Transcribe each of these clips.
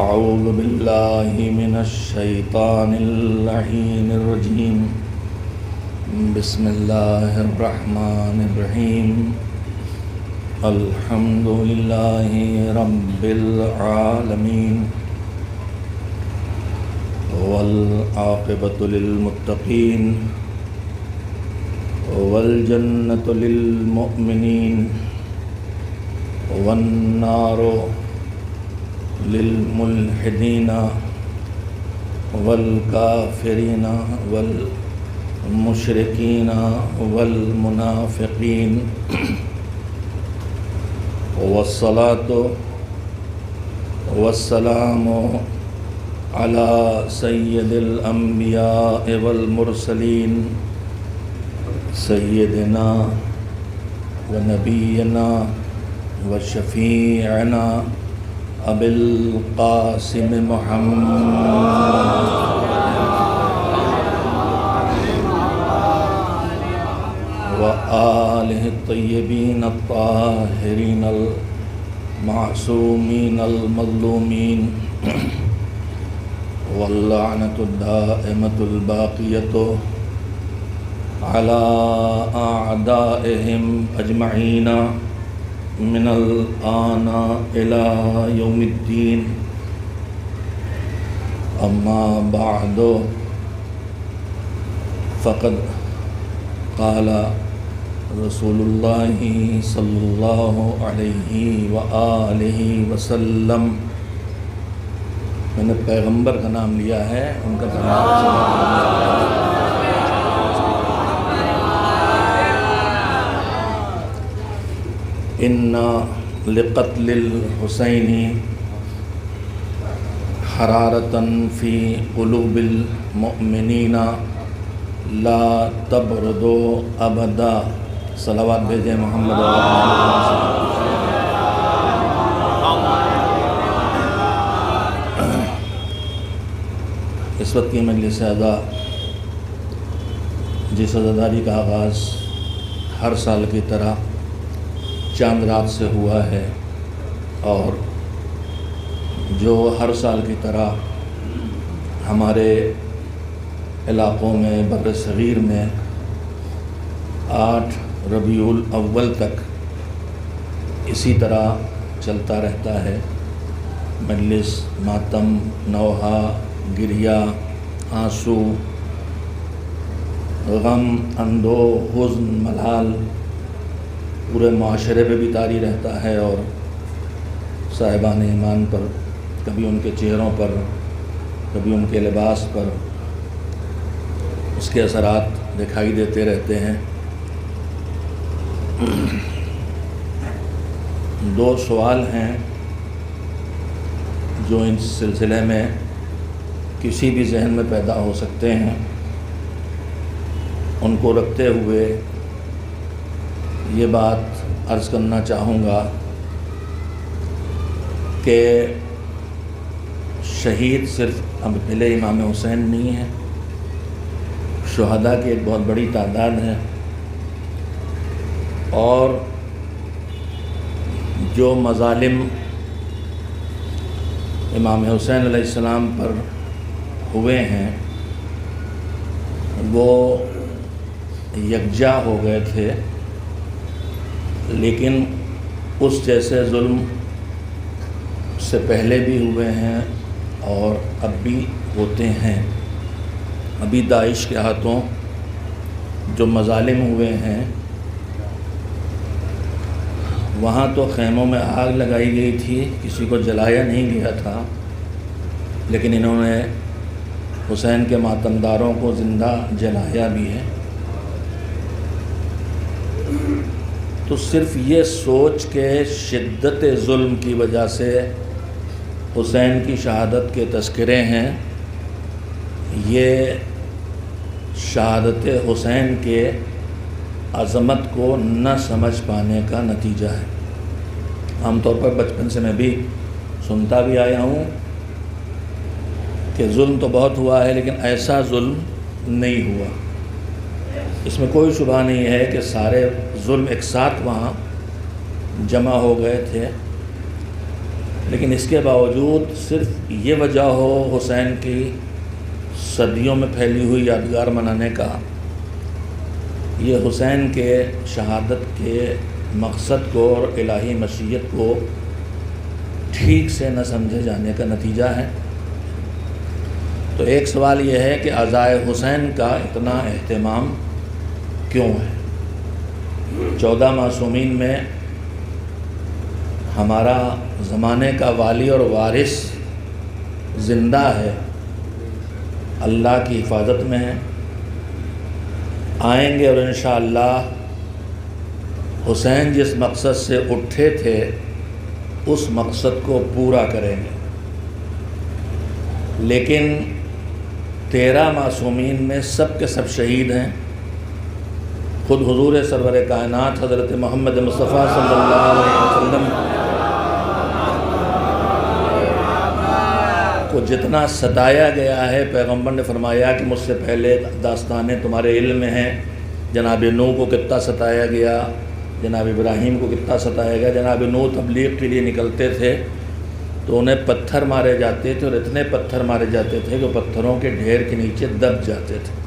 أعوذ بالله من الشيطان اللعين الرجيم. بسم الله الرحمن الرحيم. الحمد لله رب العالمين والعاقبة للمتقين والجنة للمؤمنين والنار للملحدين والكافرين والمشركين والمنافقين. والصلاة والسلام على سيد الأنبياء والمرسلين سيدنا ونبينا وشفيعنا أبي القاسم محمد وآله الطيبين الطاهرين المعصومين المظلومين واللعنة الدائمة الباقية على أعدائهم أجمعين من الآن إلى يوم الدين. أما بعد فقد قال رسول الله صلی اللہ علیہ وآلہ وسلم. میں نے پیغمبر کا نام لیا ہے، ان کا نام ان لقتل الحسین حرارة فی قلوب المؤمنین لا تبردو ابدا. صلوات بھیجیں محمد. اس وقت کی مجلس اعزا جس عزاداری کا آغاز ہر سال کی طرح چاند رات سے ہوا ہے، اور جو ہر سال کی طرح ہمارے علاقوں میں بر صغیر میں 8 ربیع الاول تک اسی طرح چلتا رہتا ہے. مجلس، ماتم، نوحہ، گریہ، آنسو، غم، اندو، حزن، ملال پورے معاشرے پہ بھی طاری رہتا ہے، اور صاحبان ایمان پر کبھی ان کے چہروں پر، کبھی ان کے لباس پر اس کے اثرات دکھائی دیتے رہتے ہیں. 2 سوال ہیں جو اس سلسلے میں کسی بھی ذہن میں پیدا ہو سکتے ہیں. ان کو رکھتے ہوئے یہ بات عرض کرنا چاہوں گا کہ شہید صرف اب پہلے امام حسین نہیں ہیں، شہداء کی ایک بہت بڑی تعداد ہے، اور جو مظالم امام حسین علیہ السلام پر ہوئے ہیں وہ یکجا ہو گئے تھے، لیکن اس جیسے ظلم سے پہلے بھی ہوئے ہیں اور اب بھی ہوتے ہیں. ابھی داعش کے ہاتھوں جو مظالم ہوئے ہیں وہاں تو خیموں میں آگ لگائی گئی تھی، کسی کو جلایا نہیں گیا تھا، لیکن انہوں نے حسین کے ماتمداروں کو زندہ جلایا بھی ہے. تو صرف یہ سوچ کے شدت ظلم کی وجہ سے حسین کی شہادت کے تذکرے ہیں، یہ شہادت حسین کے عظمت کو نہ سمجھ پانے کا نتیجہ ہے. عام طور پر بچپن سے میں بھی سنتا بھی آیا ہوں کہ ظلم تو بہت ہوا ہے لیکن ایسا ظلم نہیں ہوا. اس میں کوئی شبہ نہیں ہے کہ سارے ظلم ایک ساتھ وہاں جمع ہو گئے تھے، لیکن اس کے باوجود صرف یہ وجہ ہو حسین کی صدیوں میں پھیلی ہوئی یادگار منانے کا، یہ حسین کے شہادت کے مقصد کو اور الہی مشیت کو ٹھیک سے نہ سمجھے جانے کا نتیجہ ہے۔ تو ایک سوال یہ ہے کہ عزائے حسین کا اتنا اہتمام کیوں ہے؟ 14 معصومین میں ہمارا زمانے کا والی اور وارث زندہ ہے، اللہ کی حفاظت میں ہے، آئیں گے اور انشاءاللہ حسین جس مقصد سے اٹھے تھے اس مقصد کو پورا کریں گے۔ لیکن 13 معصومین میں سب کے سب شہید ہیں۔ خود حضور سرور کائنات حضرت محمد مصطفیٰ صلی اللہ علیہ وسلم کو جتنا ستایا گیا ہے، پیغمبر نے فرمایا کہ مجھ سے پہلے داستانیں تمہارے علم میں ہیں، جناب نوح کو کتنا ستایا گیا، جناب ابراہیم کو کتنا ستایا گیا۔ جناب نوح تبلیغ کے لیے نکلتے تھے تو انہیں پتھر مارے جاتے تھے، اور اتنے پتھر مارے جاتے تھے کہ پتھروں کے ڈھیر کے نیچے دب جاتے تھے۔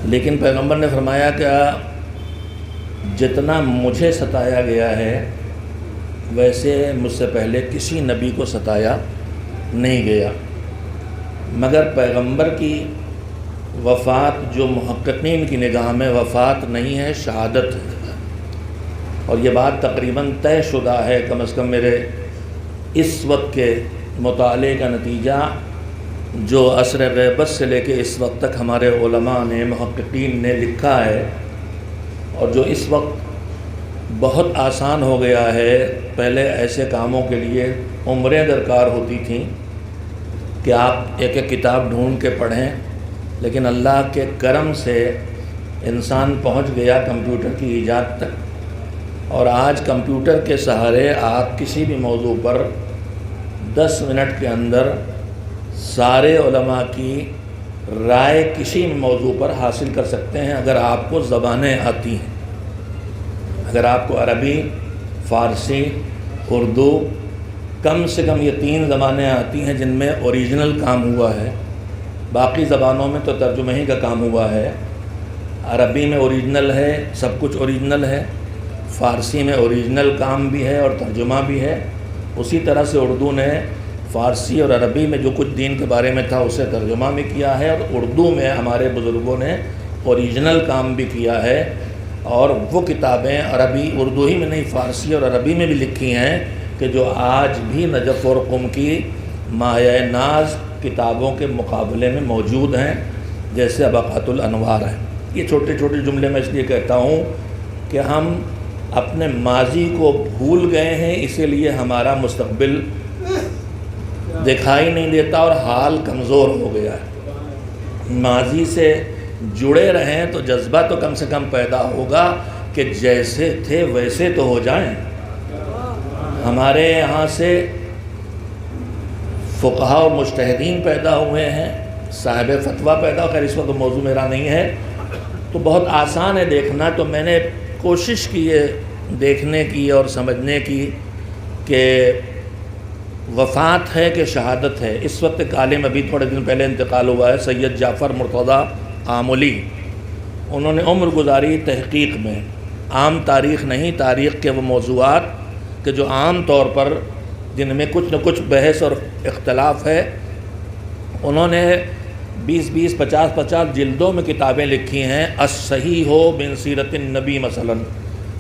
لیکن پیغمبر نے فرمایا کہ جتنا مجھے ستایا گیا ہے ویسے مجھ سے پہلے کسی نبی کو ستایا نہیں گیا، مگر پیغمبر کی وفات جو محققین کی نگاہ میں وفات نہیں ہے، شہادت ہے۔ اور یہ بات تقریباً طے شدہ ہے، کم از کم میرے اس وقت کے مطالعے کا نتیجہ جو عصر غیبت سے لے کے اس وقت تک ہمارے علماء نے، محققین نے لکھا ہے، اور جو اس وقت بہت آسان ہو گیا ہے۔ پہلے ایسے کاموں کے لیے عمریں درکار ہوتی تھیں کہ آپ ایک ایک کتاب ڈھونڈ کے پڑھیں، لیکن اللہ کے کرم سے انسان پہنچ گیا کمپیوٹر کی ایجاد تک، اور آج کمپیوٹر کے سہارے آپ کسی بھی موضوع پر 10 منٹ کے اندر سارے علماء کی رائے کسی بھی موضوع پر حاصل کر سکتے ہیں، اگر آپ کو زبانیں آتی ہیں۔ اگر آپ کو عربی، فارسی، اردو، کم سے کم یہ 3 زبانیں آتی ہیں جن میں اوریجنل کام ہوا ہے، باقی زبانوں میں تو ترجمہ ہی کا کام ہوا ہے۔ عربی میں اوریجنل ہے، سب کچھ اوریجنل ہے، فارسی میں اوریجنل کام بھی ہے اور ترجمہ بھی ہے، اسی طرح سے اردو نے فارسی اور عربی میں جو کچھ دین کے بارے میں تھا اسے ترجمہ بھی کیا ہے، اور اردو میں ہمارے بزرگوں نے اوریجنل کام بھی کیا ہے، اور وہ کتابیں عربی اردو ہی میں نہیں فارسی اور عربی میں بھی لکھی ہیں کہ جو آج بھی نجف اور قم کی مایۂ ناز کتابوں کے مقابلے میں موجود ہیں، جیسے ابقات الانوار ہے۔ یہ چھوٹے چھوٹے جملے میں اس لیے کہتا ہوں کہ ہم اپنے ماضی کو بھول گئے ہیں، اسی لیے ہمارا مستقبل دکھائی نہیں دیتا اور حال کمزور ہو گیا ہے۔ ماضی سے جڑے رہیں تو جذبہ تو کم سے کم پیدا ہوگا کہ جیسے تھے ویسے تو ہو جائیں۔ ہمارے یہاں سے فقہاء و مجتہدین پیدا ہوئے ہیں، صاحب فتویٰ پیدا، خیر اس وقت موضوع میرا نہیں ہے، تو بہت آسان ہے دیکھنا۔ تو میں نے کوشش کی ہے دیکھنے کی اور سمجھنے کی کہ وفات ہے کہ شہادت ہے۔ اس وقت ایک عالم ابھی تھوڑے دن پہلے انتقال ہوا ہے، سید جعفر مرتضیٰ آملی، انہوں نے عمر گزاری تحقیق میں، عام تاریخ نہیں، تاریخ کے وہ موضوعات کہ جو عام طور پر جن میں کچھ نہ کچھ بحث اور اختلاف ہے، انہوں نے 20 50 جلدوں میں کتابیں لکھی ہیں۔ الصحیح من سیرت النبی مثلا،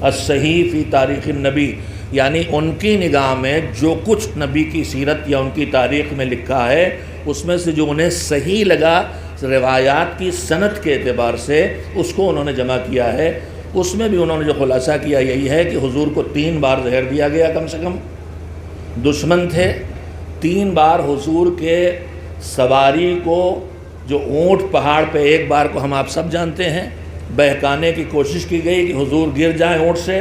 الصحیح فی تاریخ النبی، یعنی ان کی نگاہ میں جو کچھ نبی کی سیرت یا ان کی تاریخ میں لکھا ہے اس میں سے جو انہیں صحیح لگا روایات کی سند کے اعتبار سے، اس کو انہوں نے جمع کیا ہے۔ اس میں بھی انہوں نے جو خلاصہ کیا یہی ہے کہ حضور کو 3 بار زہر دیا گیا، کم سے کم دشمن تھے 3 بار حضور کے سواری کو، جو اونٹ پہاڑ پہ ایک بار کو ہم آپ سب جانتے ہیں، بہکانے کی کوشش کی گئی کہ حضور گر جائیں اونٹ سے،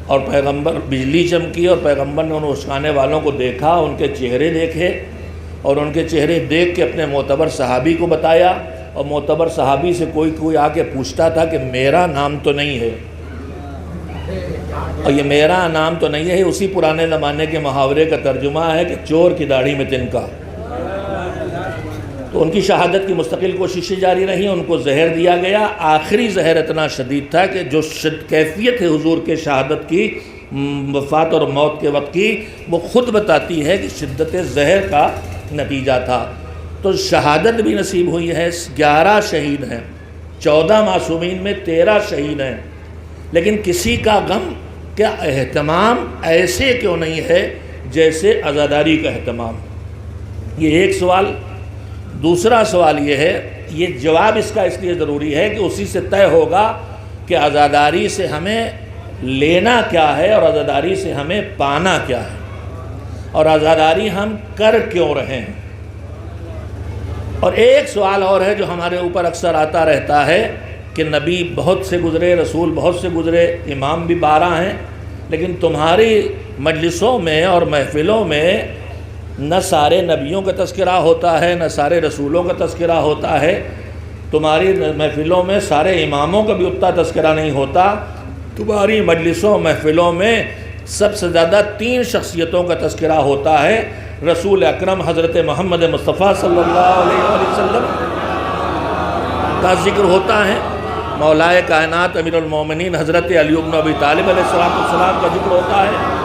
اور پیغمبر بجلی چمکی اور پیغمبر نے ان اچکانے والوں کو دیکھا، ان کے چہرے دیکھے اور ان کے چہرے دیکھ کے اپنے معتبر صحابی کو بتایا، اور معتبر صحابی سے کوئی آ کے پوچھتا تھا کہ میرا نام تو نہیں ہے، اور یہ میرا نام تو نہیں ہے، اسی پرانے زمانے کے محاورے کا ترجمہ ہے کہ چور کی داڑھی میں تنکا۔ تو ان کی شہادت کی مستقل کوششیں جاری رہیں، ان کو زہر دیا گیا۔ آخری زہر اتنا شدید تھا کہ جو کیفیت ہے حضور کے شہادت کی، وفات اور موت کے وقت کی، وہ خود بتاتی ہے کہ شدت زہر کا نتیجہ تھا۔ تو شہادت بھی نصیب ہوئی ہے، 11 شہید ہیں، 14 معصومین میں 13 شہید ہیں، لیکن کسی کا غم کیا اہتمام ایسے کیوں نہیں ہے جیسے عزاداری کا اہتمام؟ یہ ایک سوال۔ دوسرا سوال یہ ہے، یہ جواب اس کا اس لیے ضروری ہے کہ اسی سے طے ہوگا کہ عزاداری سے ہمیں لینا کیا ہے اور عزاداری سے ہمیں پانا کیا ہے، اور عزاداری ہم کر کیوں رہے ہیں۔ اور ایک سوال اور ہے جو ہمارے اوپر اکثر آتا رہتا ہے کہ نبی بہت سے گزرے، رسول بہت سے گزرے، امام بھی 12 ہیں، لیکن تمہاری مجلسوں میں اور محفلوں میں نہ سارے نبیوں کا تذکرہ ہوتا ہے، نہ سارے رسولوں کا تذکرہ ہوتا ہے، تمہاری محفلوں میں سارے اماموں کا بھی اتنا تذکرہ نہیں ہوتا، تمہاری مجلسوں محفلوں میں سب سے زیادہ 3 شخصیتوں کا تذکرہ ہوتا ہے، رسول اکرم حضرت محمد مصطفیٰ صلی اللہ علیہ وآلہ وسلم کا ذکر ہوتا ہے، مولائے کائنات امیر المومنین حضرت علی بن ابی طالب علیہ السلام کا ذکر ہوتا ہے۔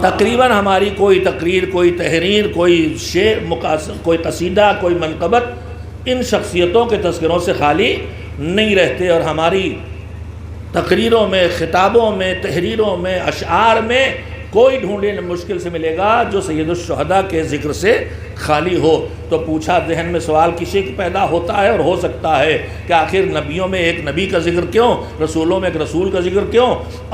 تقریباً ہماری کوئی تقریر، کوئی تحریر، کوئی شعر، کوئی قصیدہ، کوئی منقبت ان شخصیتوں کے تذکروں سے خالی نہیں رہتے، اور ہماری تقریروں میں، خطابوں میں، تحریروں میں، اشعار میں کوئی ڈھونڈنے مشکل سے ملے گا جو سید الشہداء کے ذکر سے خالی ہو۔ تو پوچھا ذہن میں سوال کسی کو پیدا ہوتا ہے اور ہو سکتا ہے کہ آخر نبیوں میں ایک نبی کا ذکر کیوں، رسولوں میں ایک رسول کا ذکر کیوں،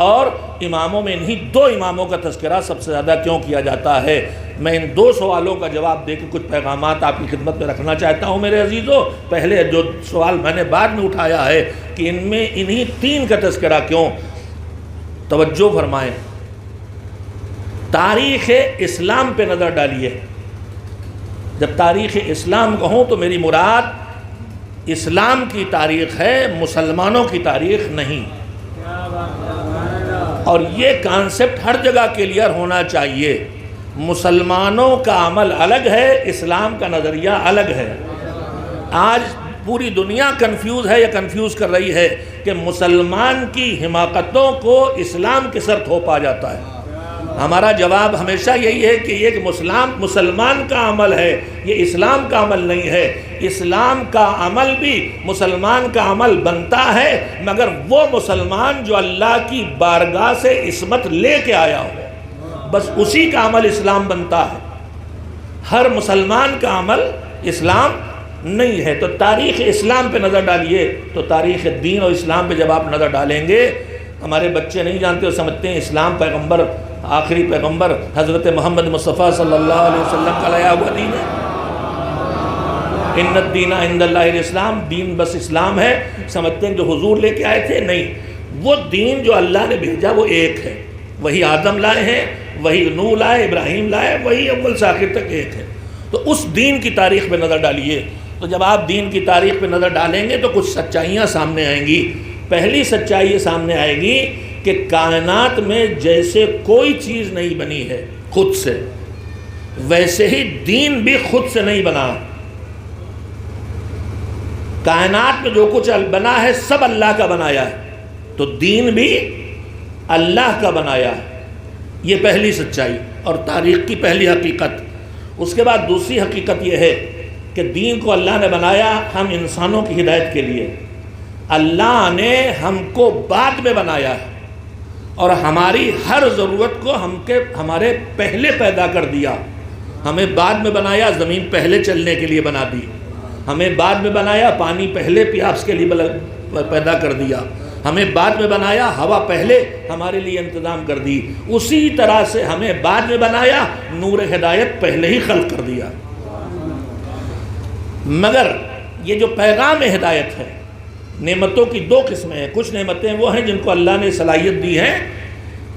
اور اماموں میں انہی 2 اماموں کا تذکرہ سب سے زیادہ کیوں کیا جاتا ہے؟ میں ان 2 سوالوں کا جواب دے کے کچھ پیغامات آپ کی خدمت میں رکھنا چاہتا ہوں میرے عزیزوں۔ پہلے جو سوال میں نے بعد میں اٹھایا ہے کہ ان میں انہی 3 کا تذکرہ کیوں، توجہ فرمائیں۔ تاریخ اسلام پہ نظر ڈالیے۔ جب تاریخ اسلام کہوں تو میری مراد اسلام کی تاریخ ہے، مسلمانوں کی تاریخ نہیں، اور یہ کانسیپٹ ہر جگہ کلیئر ہونا چاہیے۔ مسلمانوں کا عمل الگ ہے، اسلام کا نظریہ الگ ہے۔ آج پوری دنیا کنفیوز ہے یا کنفیوز کر رہی ہے کہ مسلمان کی حماقتوں کو اسلام کے سر تھوپا جاتا ہے۔ ہمارا جواب ہمیشہ یہی ہے کہ یہ مسلمان کا عمل ہے، یہ اسلام کا عمل نہیں ہے۔ اسلام کا عمل بھی مسلمان کا عمل بنتا ہے، مگر وہ مسلمان جو اللہ کی بارگاہ سے عصمت لے کے آیا ہو، بس اسی کا عمل اسلام بنتا ہے۔ ہر مسلمان کا عمل اسلام نہیں ہے۔ تو تاریخ اسلام پہ نظر ڈالیے، تو تاریخ دین اور اسلام پہ جب آپ نظر ڈالیں گے، ہمارے بچے نہیں جانتے اور سمجھتے ہیں اسلام پیغمبر، آخری پیغمبر حضرت محمد مصطفیٰ صلی اللہ علیہ وسلم کا لایا ہوا دین ہے۔ ان الدین عند اللہ الاسلام، دین بس اسلام ہے، سمجھتے ہیں جو حضور لے کے آئے تھے۔ نہیں، وہ دین جو اللہ نے بھیجا وہ ایک ہے، وہی آدم لائے ہیں، وہی نوح لائے، ابراہیم لائے، وہی اول سے آخر تک ایک ہے۔ تو اس دین کی تاریخ پہ نظر ڈالیے۔ تو جب آپ دین کی تاریخ پہ نظر ڈالیں گے تو کچھ سچائیاں سامنے آئیں گی۔ پہلی سچائی یہ سامنے آئے گی کہ کائنات میں جیسے کوئی چیز نہیں بنی ہے خود سے، ویسے ہی دین بھی خود سے نہیں بنا۔ کائنات میں جو کچھ بنا ہے سب اللہ کا بنایا ہے، تو دین بھی اللہ کا بنایا ہے۔ یہ پہلی سچائی اور تاریخ کی پہلی حقیقت۔ اس کے بعد دوسری حقیقت یہ ہے کہ دین کو اللہ نے بنایا ہم انسانوں کی ہدایت کے لیے۔ اللہ نے ہم کو بعد میں بنایا ہے اور ہماری ہر ضرورت کو ہمارے پہلے پیدا کر دیا۔ ہمیں بعد میں بنایا، زمین پہلے چلنے کے لیے بنا دی۔ ہمیں بعد میں بنایا، پانی پہلے پیاس کے لیے پیدا کر دیا۔ ہمیں بعد میں بنایا، ہوا پہلے ہمارے لیے انتظام کر دی۔ اسی طرح سے ہمیں بعد میں بنایا، نور ہدایت پہلے ہی خلق کر دیا۔ مگر یہ جو پیغام ہدایت ہے، نعمتوں کی 2 قسمیں ہیں۔ کچھ نعمتیں وہ ہیں جن کو اللہ نے صلاحیت دی ہے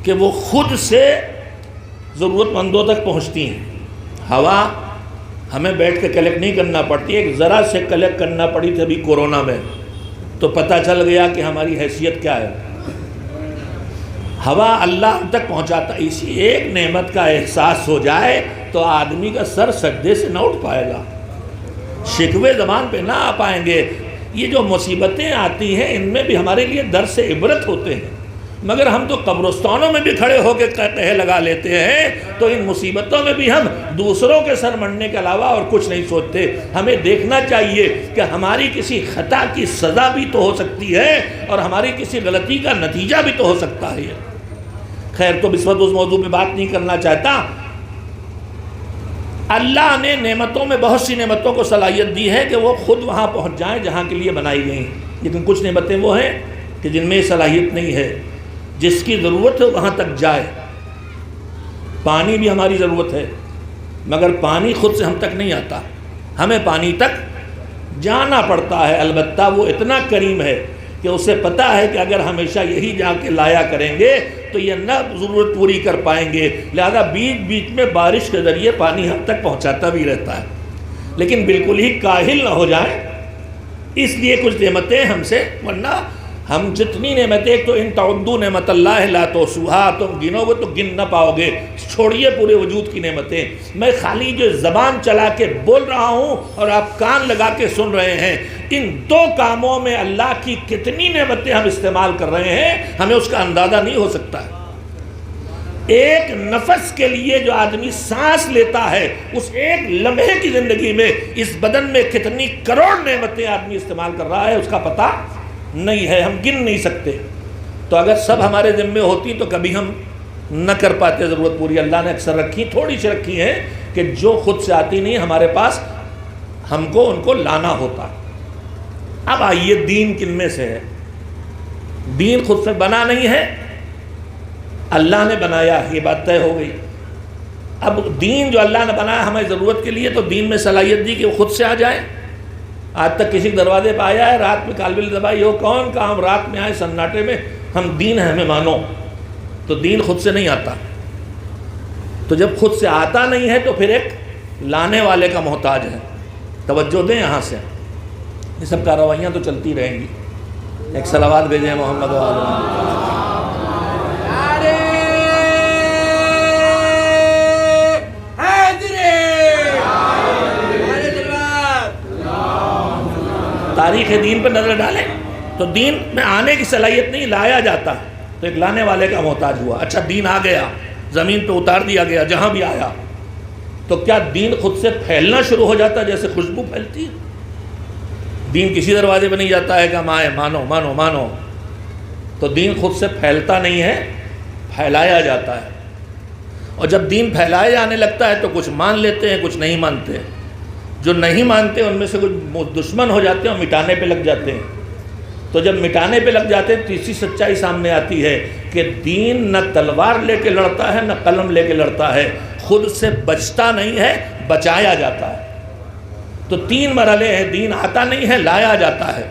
کہ وہ خود سے ضرورت مندوں تک پہنچتی ہیں۔ ہوا ہمیں بیٹھ کے کلیکٹ نہیں کرنا پڑتی، ایک ذرا سے کلیکٹ کرنا پڑی تھی ابھی کورونا میں، تو پتہ چل گیا کہ ہماری حیثیت کیا ہے۔ ہوا اللہ ہم تک پہنچاتا، اسی ایک نعمت کا احساس ہو جائے تو آدمی کا سر سجدے سے نہ اٹھ پائے گا، شکوے زبان پہ نہ آ پائیں گے۔ یہ جو مصیبتیں آتی ہیں ان میں بھی ہمارے لیے درس عبرت ہوتے ہیں، مگر ہم تو قبرستانوں میں بھی کھڑے ہو کے قہقہے لگا لیتے ہیں، تو ان مصیبتوں میں بھی ہم دوسروں کے سر مڑنے کے علاوہ اور کچھ نہیں سوچتے۔ ہمیں دیکھنا چاہیے کہ ہماری کسی خطا کی سزا بھی تو ہو سکتی ہے اور ہماری کسی غلطی کا نتیجہ بھی تو ہو سکتا ہے۔ خیر، تو اس وقت اس موضوع پہ بات نہیں کرنا چاہتا۔ اللہ نے نعمتوں میں بہت سی نعمتوں کو صلاحیت دی ہے کہ وہ خود وہاں پہنچ جائیں جہاں کے لیے بنائی گئی ہیں، لیکن کچھ نعمتیں وہ ہیں کہ جن میں صلاحیت نہیں ہے، جس کی ضرورت ہے وہاں تک جائے۔ پانی بھی ہماری ضرورت ہے، مگر پانی خود سے ہم تک نہیں آتا، ہمیں پانی تک جانا پڑتا ہے۔ البتہ وہ اتنا کریم ہے کہ اسے پتہ ہے کہ اگر ہمیشہ یہی جا کے لایا کریں گے تو یہ نہ ضرورت پوری کر پائیں گے، لہذا بیچ بیچ میں بارش کے ذریعے پانی ہم تک پہنچاتا بھی رہتا ہے، لیکن بالکل ہی کاہل نہ ہو جائیں۔ اس لیے کچھ نعمتیں ہم سے، ورنہ ہم جتنی نعمتیں، ایک تو ان تعدوا نعمت اللہ لا تحصوها، تم گنو گے تو گن نہ پاؤ گے، چھوڑیے پورے وجود کی نعمتیں۔ میں خالی جو زبان چلا کے بول رہا ہوں اور آپ کان لگا کے سن رہے ہیں، ان دو کاموں میں اللہ کی کتنی نعمتیں ہم استعمال کر رہے ہیں ہمیں اس کا اندازہ نہیں ہو سکتا ہے۔ ایک نفس کے لیے جو آدمی سانس لیتا ہے، اس ایک لمحے کی زندگی میں اس بدن میں کتنی کروڑ نعمتیں آدمی استعمال کر رہا ہے اس کا پتہ نہیں ہے، ہم گن نہیں سکتے۔ تو اگر سب ہمارے ذمے ہوتی تو کبھی ہم نہ کر پاتے ضرورت پوری۔ اللہ نے اکثر رکھی، تھوڑی سی رکھی ہیں کہ جو خود سے آتی نہیں ہمارے پاس، ہم کو ان کو لانا ہوتا۔ اب آئیے، دین کن میں سے ہے؟ دین خود سے بنا نہیں ہے، اللہ نے بنایا، یہ بات طے ہو گئی۔ اب دین جو اللہ نے بنایا ہمیں ضرورت کے لیے، تو دین میں صلاحیت دی کہ وہ خود سے آ جائے۔ آج تک کسی دروازے پہ آیا ہے رات میں کالبل دبائی ہو، کون کہا ہم رات میں آئے سناٹے میں، ہم دین ہے ہمیں مانو؟ تو دین خود سے نہیں آتا۔ تو جب خود سے آتا نہیں ہے تو پھر ایک لانے والے کا محتاج ہے۔ توجہ دیں یہاں سے، یہ سب کارروائیاں تو چلتی رہیں گی۔ ایک صلوات بھیجیں محمد و آل محمد۔ تاریخ دین پر نظر ڈالیں تو دین میں آنے کی صلاحیت نہیں، لایا جاتا ہے، تو ایک لانے والے کا محتاج ہوا۔ اچھا، دین آ گیا، زمین پہ اتار دیا گیا، جہاں بھی آیا، تو کیا دین خود سے پھیلنا شروع ہو جاتا ہے جیسے خوشبو پھیلتی ہے؟ دین کسی دروازے پہ نہیں جاتا ہے کہ ہم آئے مانو مانو مانو، تو دین خود سے پھیلتا نہیں ہے، پھیلایا جاتا ہے۔ اور جب دین پھیلایا جانے لگتا ہے تو کچھ مان لیتے ہیں، کچھ نہیں مانتے۔ جو نہیں مانتے ان میں سے کچھ دشمن ہو جاتے ہیں اور مٹانے پہ لگ جاتے ہیں۔ تو جب مٹانے پہ لگ جاتے ہیں، تیسری سچائی سامنے آتی ہے کہ دین نہ تلوار لے کے لڑتا ہے، نہ قلم لے کے لڑتا ہے، خود سے بچتا نہیں ہے، بچایا جاتا ہے۔ تو تین مرحلے ہیں، دین آتا نہیں ہے، لایا جاتا ہے،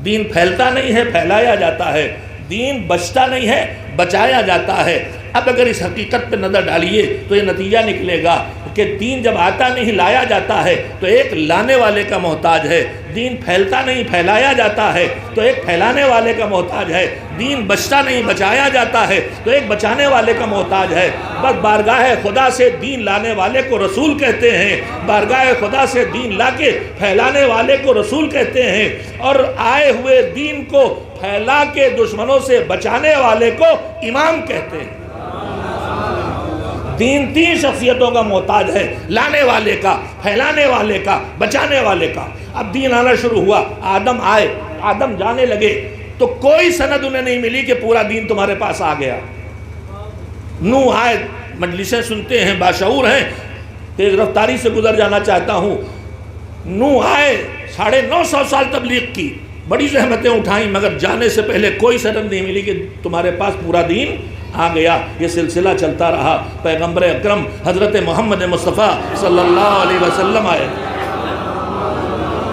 دین پھیلتا نہیں ہے، پھیلایا جاتا ہے، دین بچتا نہیں ہے، بچایا جاتا ہے۔ اب اگر اس حقیقت پہ نظر ڈالیے تو یہ نتیجہ نکلے گا کہ دین جب آتا نہیں، لایا جاتا ہے، تو ایک لانے والے کا محتاج ہے۔ دین پھیلتا نہیں، پھیلایا جاتا ہے، تو ایک پھیلانے والے کا محتاج ہے۔ دین بچتا نہیں، بچایا جاتا ہے، تو ایک بچانے والے کا محتاج ہے۔ بس بارگاہ خدا سے دین لانے والے کو رسول کہتے ہیں، بارگاہ خدا سے دین لا کے پھیلانے والے کو رسول کہتے ہیں، اور آئے ہوئے دین کو پھیلا کے دشمنوں سے بچانے والے کو امام کہتے ہیں۔ دین تین شخصیتوں کا محتاج ہے، لانے والے کا، پھیلانے والے کا، بچانے والے کا۔ اب دین آنا شروع ہوا، آدم آئے، آدم جانے لگے، تو کوئی سند انہیں نہیں ملی کہ پورا دین تمہارے پاس آ گیا۔ نوح آئے، مجلسیں سنتے ہیں، باشعور ہیں، تیز رفتاری سے گزر جانا چاہتا ہوں۔ نوح آئے، 950 سال تبلیغ کی، بڑی زحمتیں اٹھائیں، مگر جانے سے پہلے کوئی سند نہیں ملی کہ تمہارے پاس پورا دین آ گیا۔ یہ سلسلہ چلتا رہا، پیغمبر اکرم حضرت محمد مصطفیٰ صلی اللہ علیہ وسلم آئے،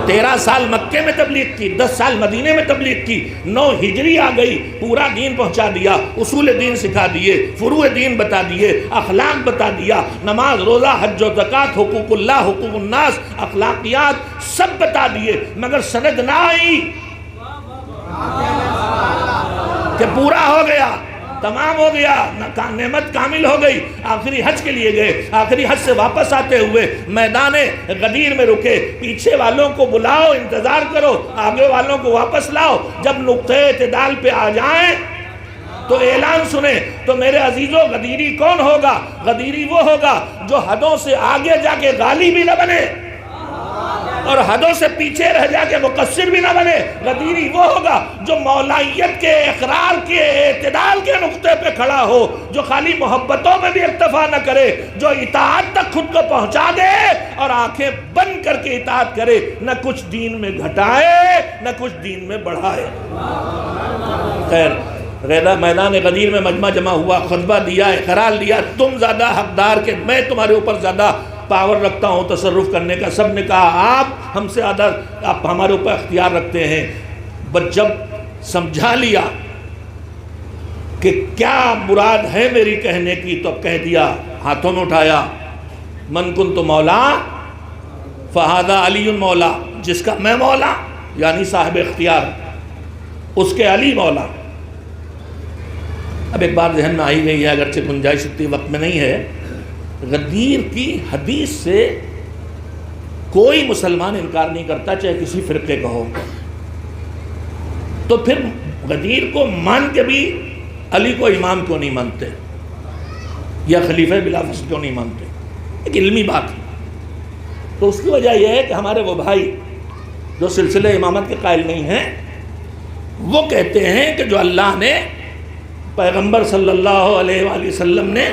13 سال مکے میں تبلیغ کی، 10 سال مدینے میں تبلیغ کی، 9 ہجری آ گئی، پورا دین پہنچا دیا، اصول دین سکھا دیے، فروع دین بتا دیے، اخلاق بتا دیا، نماز روزہ حج و زکوٰۃ، حقوق اللہ حقوق الناس، اخلاقیات سب بتا دیے، مگر سند نہ آئی کہ پورا ہو گیا۔ تمام ہو گیا، نعمت کامل ہو گئی، آخری حج کے لیے گئے، آخری حج سے واپس آتے ہوئے میدان غدیر میں رکے، پیچھے والوں کو بلاؤ، انتظار کرو، آگے والوں کو واپس لاؤ، جب نقطۂ اعتدال پہ آ جائیں تو اعلان سنیں۔ تو میرے عزیزوں، غدیری کون ہوگا؟ غدیری وہ ہوگا جو حدوں سے آگے جا کے غالی بھی نہ بنے اور حدوں سے پیچھے رہ جا کے مقصر بھی نہ بنے۔ غدیری وہ ہوگا جو مولائیت کے، اقرار کے، اعتدال کے نقطے پہ کھڑا ہو، جو خالی محبتوں میں بھی اکتفا نہ کرے، جو اطاعت تک خود کو پہنچا دے اور آنکھیں بند کر کے اطاعت کرے، نہ کچھ دین میں گھٹائے نہ کچھ دین میں بڑھائے۔ خیر، میدان غدیر میں مجمع جمع ہوا، خطبہ دیا، اقرار لیا، تم زیادہ حقدار کہ میں تمہارے اوپر زیادہ پاور رکھتا ہوں تصرف کرنے کا۔ سب نے کہا آپ ہم سے زیادہ، آپ ہمارے اوپر اختیار رکھتے ہیں۔ بس جب سمجھا لیا کہ کیا مراد ہے میری کہنے کی، تو اب کہہ دیا، ہاتھوں میں اٹھایا، من کنت مولا فہذا علی مولا، جس کا میں مولا یعنی صاحب اختیار، اس کے علی مولا۔ اب ایک بات ذہن میں آئی گئی ہے، اگرچہ گنجائش اتنی وقت میں نہیں ہے، غدیر کی حدیث سے کوئی مسلمان انکار نہیں کرتا، چاہے کسی فرقے کا ہو۔ تو پھر غدیر کو مان کے بھی علی کو امام کیوں نہیں مانتے یا خلیفہ بلا فصل کیوں نہیں مانتے؟ ایک علمی بات ہے۔ تو اس کی وجہ یہ ہے کہ ہمارے وہ بھائی جو سلسلہ امامت کے قائل نہیں ہیں، وہ کہتے ہیں کہ جو اللہ نے، پیغمبر صلی اللہ علیہ وآلہ وسلم نے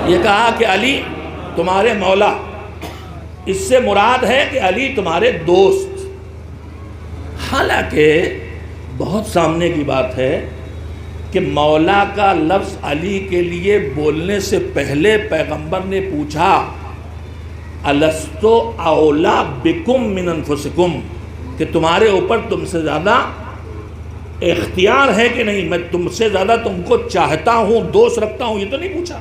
یہ کہا کہ علی تمہارے مولا، اس سے مراد ہے کہ علی تمہارے دوست۔ حالانکہ بہت سامنے کی بات ہے کہ مولا کا لفظ علی کے لیے بولنے سے پہلے پیغمبر نے پوچھا، الستو اولا بکم من انفسکم، کہ تمہارے اوپر تم سے زیادہ اختیار ہے کہ نہیں، میں تم سے زیادہ تم کو چاہتا ہوں، دوست رکھتا ہوں، یہ تو نہیں پوچھا۔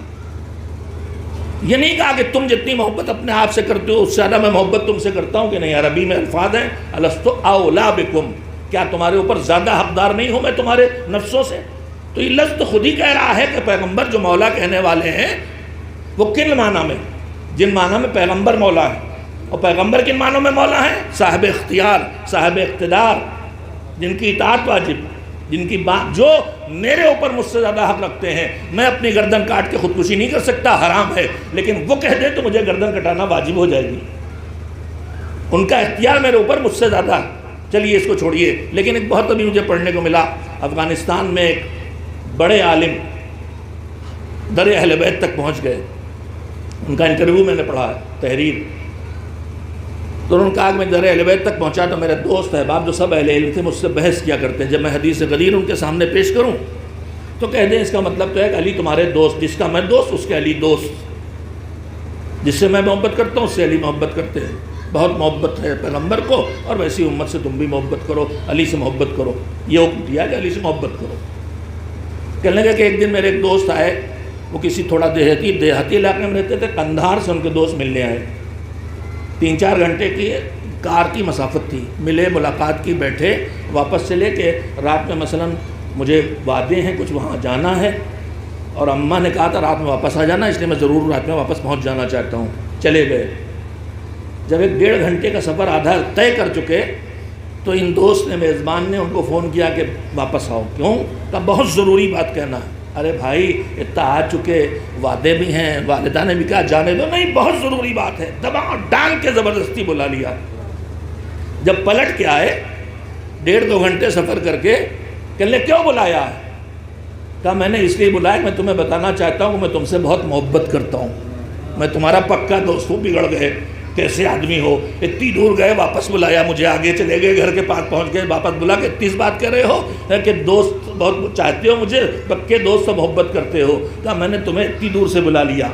یہ نہیں کہا کہ تم جتنی محبت اپنے آپ سے کرتے ہو اس سے زیادہ میں محبت تم سے کرتا ہوں کہ نہیں۔ عربی میں الفاظ ہیں الستو اولا بکم، کیا تمہارے اوپر زیادہ حقدار نہیں ہوں میں تمہارے نفسوں سے؟ تو یہ لفظ تو خود ہی کہہ رہا ہے کہ پیغمبر جو مولا کہنے والے ہیں وہ کن معنی میں؟ جن معنی میں پیغمبر مولا ہے، اور پیغمبر کن معنوں میں مولا ہے؟ صاحب اختیار، صاحب اقتدار، جن کی اطاعت واجب، جن کی بات، جو میرے اوپر مجھ سے زیادہ حق رکھتے ہیں۔ میں اپنی گردن کاٹ کے خودکشی نہیں کر سکتا، حرام ہے، لیکن وہ کہہ دے تو مجھے گردن کٹانا واجب ہو جائے گی۔ ان کا اختیار میرے اوپر مجھ سے زیادہ۔ چلیے اس کو چھوڑیے، لیکن ایک بہت ابھی مجھے پڑھنے کو ملا، افغانستان میں ایک بڑے عالم در اہل بیت تک پہنچ گئے، ان کا انٹرویو میں نے پڑھا ہے، تحریر۔ تو انہوں نے کہا کہ میں در اہل بیت تک پہنچا تو میرے دوست احباب جو سب اہل علم تھے مجھ سے بحث کیا کرتے ہیں، جب میں حدیث غدیر ان کے سامنے پیش کروں تو کہہ دیں اس کا مطلب تو ہے کہ علی تمہارے دوست، جس کا میں دوست اس کے علی دوست، جس سے میں محبت کرتا ہوں اس سے علی محبت کرتے ہیں۔ بہت محبت ہے پیغمبر کو، اور ویسی امت سے تم بھی محبت کرو، علی سے محبت کرو، یہ حکم دیا کہ علی سے محبت کرو۔ کہنے لگا کہ ایک دن میرے ایک دوست آئے، وہ کسی تھوڑا دیہاتی علاقے میں رہتے تھے، قندھار سے ان کے دوست ملنے آئے، 3-4 گھنٹے کی کار کی مسافت تھی، ملے، ملاقات کی، بیٹھے، واپس چلے کہ رات میں مثلا مجھے وعدے ہیں، کچھ وہاں جانا ہے، اور اماں نے کہا تھا رات میں واپس آ جانا، اس لیے میں ضرور رات میں واپس پہنچ جانا چاہتا ہوں۔ چلے گئے، جب 1-1.5 گھنٹے کا سفر آدھا طے کر چکے تو ان دوست نے، میزبان نے ان کو فون کیا کہ واپس آؤ۔ کیوں؟ کہ بہت ضروری بات کہنا ہے۔ ارے بھائی اتنا آ چکے، وعدے بھی ہیں، والدہ نے بھی کہا جانے دو، نہیں بہت ضروری بات ہے، دبا ڈال کے زبردستی بلا لیا۔ جب پلٹ کے آئے 1.5-2 گھنٹے سفر کر کے، کہنے کیوں بلایا ہے؟ کہا میں نے اس لیے بلایا کہ میں تمہیں بتانا چاہتا ہوں کہ میں تم سے بہت محبت کرتا ہوں، میں تمہارا پکا دوست ہوں۔ بگڑ گئے، کیسے آدمی ہو، اتنی دور گئے، واپس بلایا مجھے، آگے چلے گئے، گھر کے پاس پہنچ گئے، واپس بلا کے اتنی بات کر رہے ہو کہ دوست بہت چاہتے ہو مجھے، پکے دوست سے محبت کرتے ہو۔ کہا میں نے تمہیں اتنی دور سے بلا لیا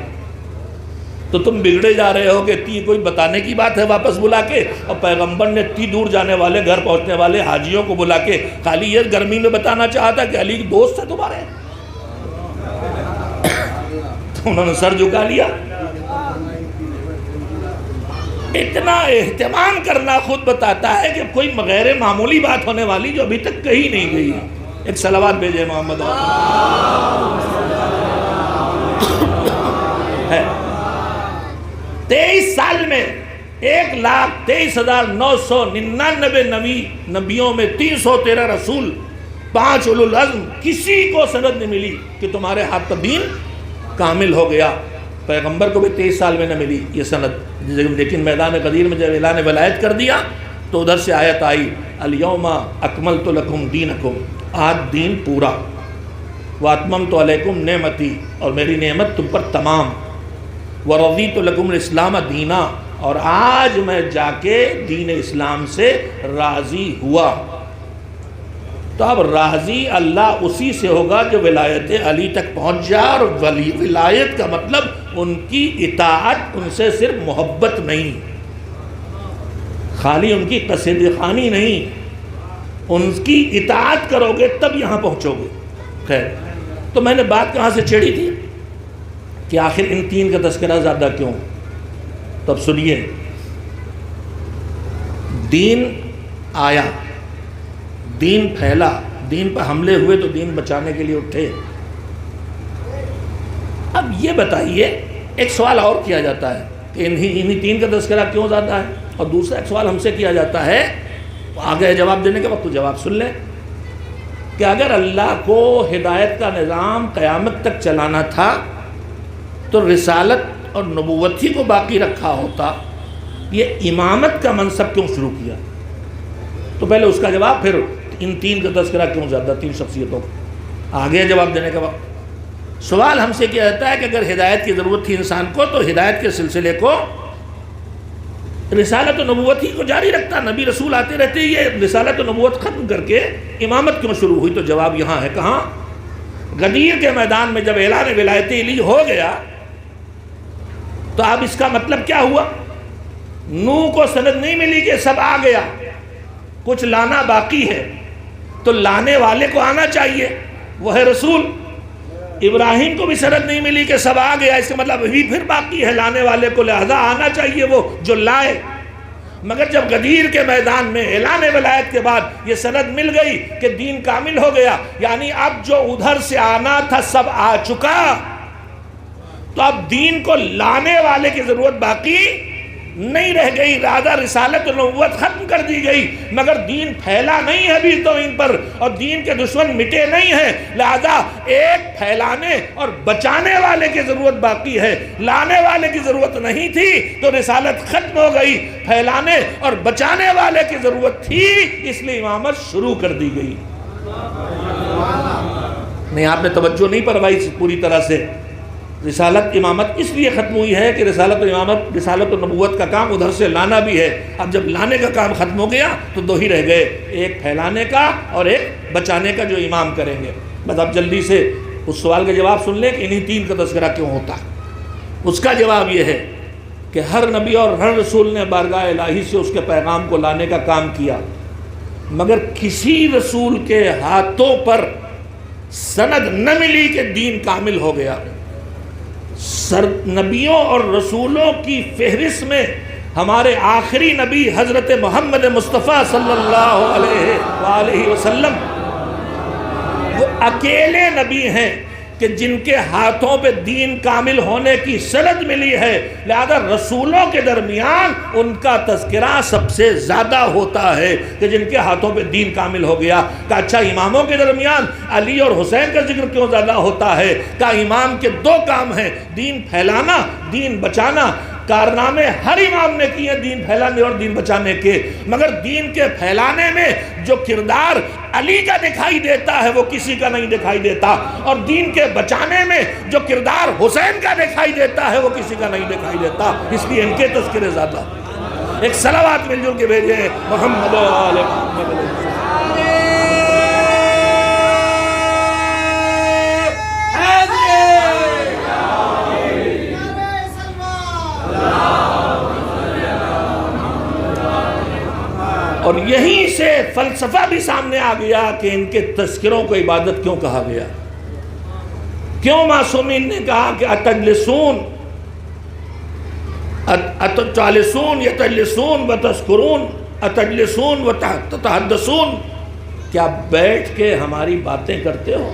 تو تم بگڑے جا رہے ہو کہ اتنی کوئی بتانے کی بات ہے واپس بلا کے، اور پیغمبر نے اتنی دور جانے والے، گھر پہنچنے والے حاجیوں کو بلا کے خالی یہ گرمی میں بتانا چاہتا کہ علی دوست ہے تمہارے؟ تو انہوں نے سر جھکا لیا۔ اتنا اہتمام کرنا خود بتاتا ہے کہ کوئی غیر معمولی بات ہونے والی جو ابھی تک کہی نہیں گئی۔ ایک صلوات بھیجے محمد ہے 23 سال میں 1,23,999 نبیوں میں 313 رسول 5 اولو العزم، کسی کو سند نہیں ملی کہ تمہارے ہاتھ پر دین کامل ہو گیا۔ پیغمبر کو بھی 23 سال میں نہ ملی یہ سند، لیکن میدان غدیر میں جب اعلان ولایت کر دیا تو ادھر سے آیت آئی الیوم اکملت لکم دینکم، آج دین پورا، واتممت علیکم نعمتی، اور میری نعمت تم پر تمام، ورضیت لکم الاسلام دینا، اور آج میں جا کے دین اسلام سے راضی ہوا۔ تو اب راضی اللہ اسی سے ہوگا جو ولایت علی تک پہنچ جائے، اور ولایت کا مطلب ان کی اطاعت، ان سے صرف محبت نہیں، خالی ان کی قصید خوانی نہیں، ان کی اطاعت کرو گے تب یہاں پہنچو گے۔ خیر، تو میں نے بات کہاں سے چھیڑی تھی کہ آخر ان تین کا تذکرہ زیادہ کیوں؟ تب سنیے، دین آیا، دین پھیلا، دین پر حملے ہوئے تو دین بچانے کے لیے اٹھے۔ اب یہ بتائیے، ایک سوال اور کیا جاتا ہے کہ انہی تین کا تذکرہ کیوں زیادہ ہے، اور دوسرا ایک سوال ہم سے کیا جاتا ہے، آگے جواب دینے کے وقت تو جواب سن لیں، کہ اگر اللہ کو ہدایت کا نظام قیامت تک چلانا تھا تو رسالت اور نبوت ہی کو باقی رکھا ہوتا، یہ امامت کا منصب کیوں شروع کیا؟ تو پہلے اس کا جواب، پھر ان تین کا تذکرہ کیوں زیادہ، تین شخصیتوں کو آگے جواب دینے کا وقت۔ سوال ہم سے کیا جاتا ہے کہ اگر ہدایت کی ضرورت تھی انسان کو تو ہدایت کے سلسلے کو رسالت و نبوت ہی کو جاری رکھتا، نبی رسول آتے رہتے، یہ رسالت و نبوت ختم کر کے امامت کیوں شروع ہوئی؟ تو جواب یہاں ہے، کہاں؟ غدیر کے میدان میں جب اعلان ولایت علی ہو گیا تو اب اس کا مطلب کیا ہوا؟ نوح کو سند نہیں ملی کہ سب آ گیا، کچھ لانا باقی ہے، تو لانے والے کو آنا چاہیے، وہ ہے رسول۔ ابراہیم کو بھی سند نہیں ملی کہ سب آ گیا، اس کا مطلب ابھی پھر باقی ہے لانے والے کو، لہذا آنا چاہیے وہ جو لائے۔ مگر جب غدیر کے میدان میں اعلان ولایت کے بعد یہ سند مل گئی کہ دین کامل ہو گیا، یعنی اب جو ادھر سے آنا تھا سب آ چکا، تو اب دین کو لانے والے کی ضرورت باقی نہیں رہ گئی، لہذا رسالت و نبوت ختم کر دی گئی، مگر دین پھیلا نہیں ہے ابھی تو ان پر، اور دین کے دشمن مٹے نہیں ہیں، لہذا ایک پھیلانے اور بچانے والے کی ضرورت باقی ہے، لانے والے کی ضرورت نہیں تھی تو رسالت ختم ہو گئی، پھیلانے اور بچانے والے کی ضرورت تھی، اس لیے امامت شروع کر دی گئی۔ نہیں، آپ نے توجہ نہیں فرمائی پوری طرح سے۔ رسالت امامت اس لیے ختم ہوئی ہے کہ رسالت و نبوت کا کام ادھر سے لانا بھی ہے، اب جب لانے کا کام ختم ہو گیا تو دو ہی رہ گئے، ایک پھیلانے کا اور ایک بچانے کا جو امام کریں گے۔ بس اب جلدی سے اس سوال کا جواب سن لیں کہ انہی تین کا تذکرہ کیوں ہوتا ہے۔ اس کا جواب یہ ہے کہ ہر نبی اور ہر رسول نے بارگاہ الہی سے اس کے پیغام کو لانے کا کام کیا، مگر کسی رسول کے ہاتھوں پر سند نہ ملی کہ دین کامل ہو گیا۔ نبیوں اور رسولوں کی فہرست میں ہمارے آخری نبی حضرت محمد مصطفیٰ صلی اللہ علیہ وآلہ وسلم وہ اکیلے نبی ہیں کہ جن کے ہاتھوں پہ دین کامل ہونے کی سند ملی ہے، لہذا رسولوں کے درمیان ان کا تذکرہ سب سے زیادہ ہوتا ہے کہ جن کے ہاتھوں پہ دین کامل ہو گیا۔ کہ اچھا، اماموں کے درمیان علی اور حسین کا ذکر کیوں زیادہ ہوتا ہے؟ کہ امام کے دو کام ہیں، دین پھیلانا، دین بچانا۔ کارنامے ہر امام نے کیے دین پھیلانے اور دین بچانے کے، مگر دین کے پھیلانے میں جو کردار علی کا دکھائی دیتا ہے وہ کسی کا نہیں دکھائی دیتا، اور دین کے بچانے میں جو کردار حسین کا دکھائی دیتا ہے وہ کسی کا نہیں دکھائی دیتا، اس لیے ان کے تذکرے زیادہ۔ ایک صلوات مل جل کے بھیجیں محمد آل محمد۔ اور یہیں سے فلسفہ بھی سامنے آ گیا کہ ان کے تذکروں کو عبادت کیوں کہا گیا، کیوں معصومین نے کہا کہ اتجلسون یتجلسون وتذکرون اتجلسون وتتحدثون، کیا بیٹھ کے ہماری باتیں کرتے ہو؟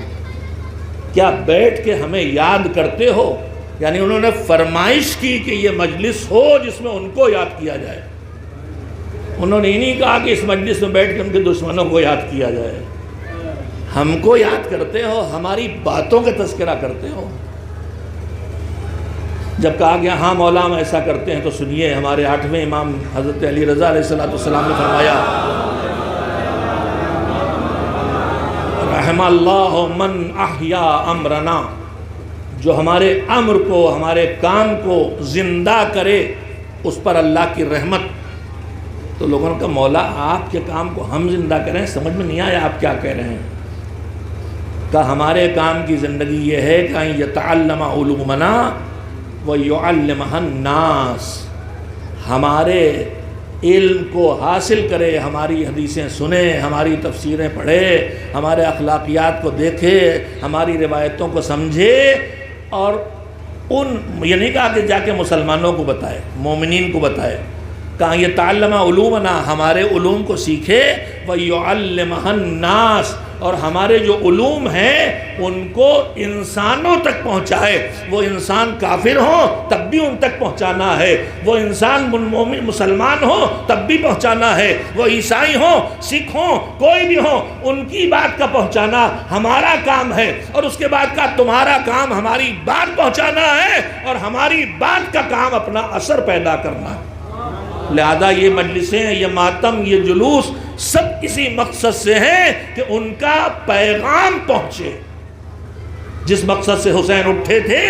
کیا بیٹھ کے ہمیں یاد کرتے ہو؟ یعنی انہوں نے فرمائش کی کہ یہ مجلس ہو جس میں ان کو یاد کیا جائے. انہوں نے نہیں کہا کہ اس مجلس میں بیٹھ کے ان کے دشمنوں کو یاد کیا جائے. ہم کو یاد کرتے ہو، ہماری باتوں کا تذکرہ کرتے ہو. جب کہا گیا ہاں مولا ہم ایسا کرتے ہیں تو سنیے، ہمارے 8ویں امام حضرت علی رضا علیہ السلام نے فرمایا رحم اللہ من احیا امرنا، جو ہمارے امر کو، ہمارے کام کو زندہ کرے اس پر اللہ کی رحمت. تو لوگوں نے کہا مولا آپ کے کام کو ہم زندہ کریں، سمجھ میں نہیں آیا آپ کیا کہہ رہے ہیں. کہا ہمارے کام کی زندگی یہ ہے کہ ان یتعلم علومنا وَيُعَلِّمَهَا النَّاسِ، ہمارے علم کو حاصل کرے، ہماری حدیثیں سنے، ہماری تفسیریں پڑھے، ہمارے اخلاقیات کو دیکھے، ہماری روایتوں کو سمجھے، اور یہ نہیں کہا کہ جا کے مسلمانوں کو بتائے، مومنین کو بتائے. کہا یہ تعلم علومنا، ہمارے علوم کو سیکھے، وَيُعَلِّمَهَا النَّاسِ، اور ہمارے جو علوم ہیں ان کو انسانوں تک پہنچائے. وہ انسان کافر ہوں تب بھی ان تک پہنچانا ہے، وہ انسان مسلمان ہوں تب بھی پہنچانا ہے، وہ عیسائی ہوں، سکھ ہوں، کوئی بھی ہوں، ان کی بات کا پہنچانا ہمارا کام ہے. اور اس کے بعد کا تمہارا کام ہماری بات پہنچانا ہے، اور ہماری بات کا کام اپنا اثر پیدا کرنا ہے. لہذا یہ مجلسیں، یہ ماتم، یہ جلوس سب اسی مقصد سے ہیں کہ ان کا پیغام پہنچے. جس مقصد سے حسین اٹھے تھے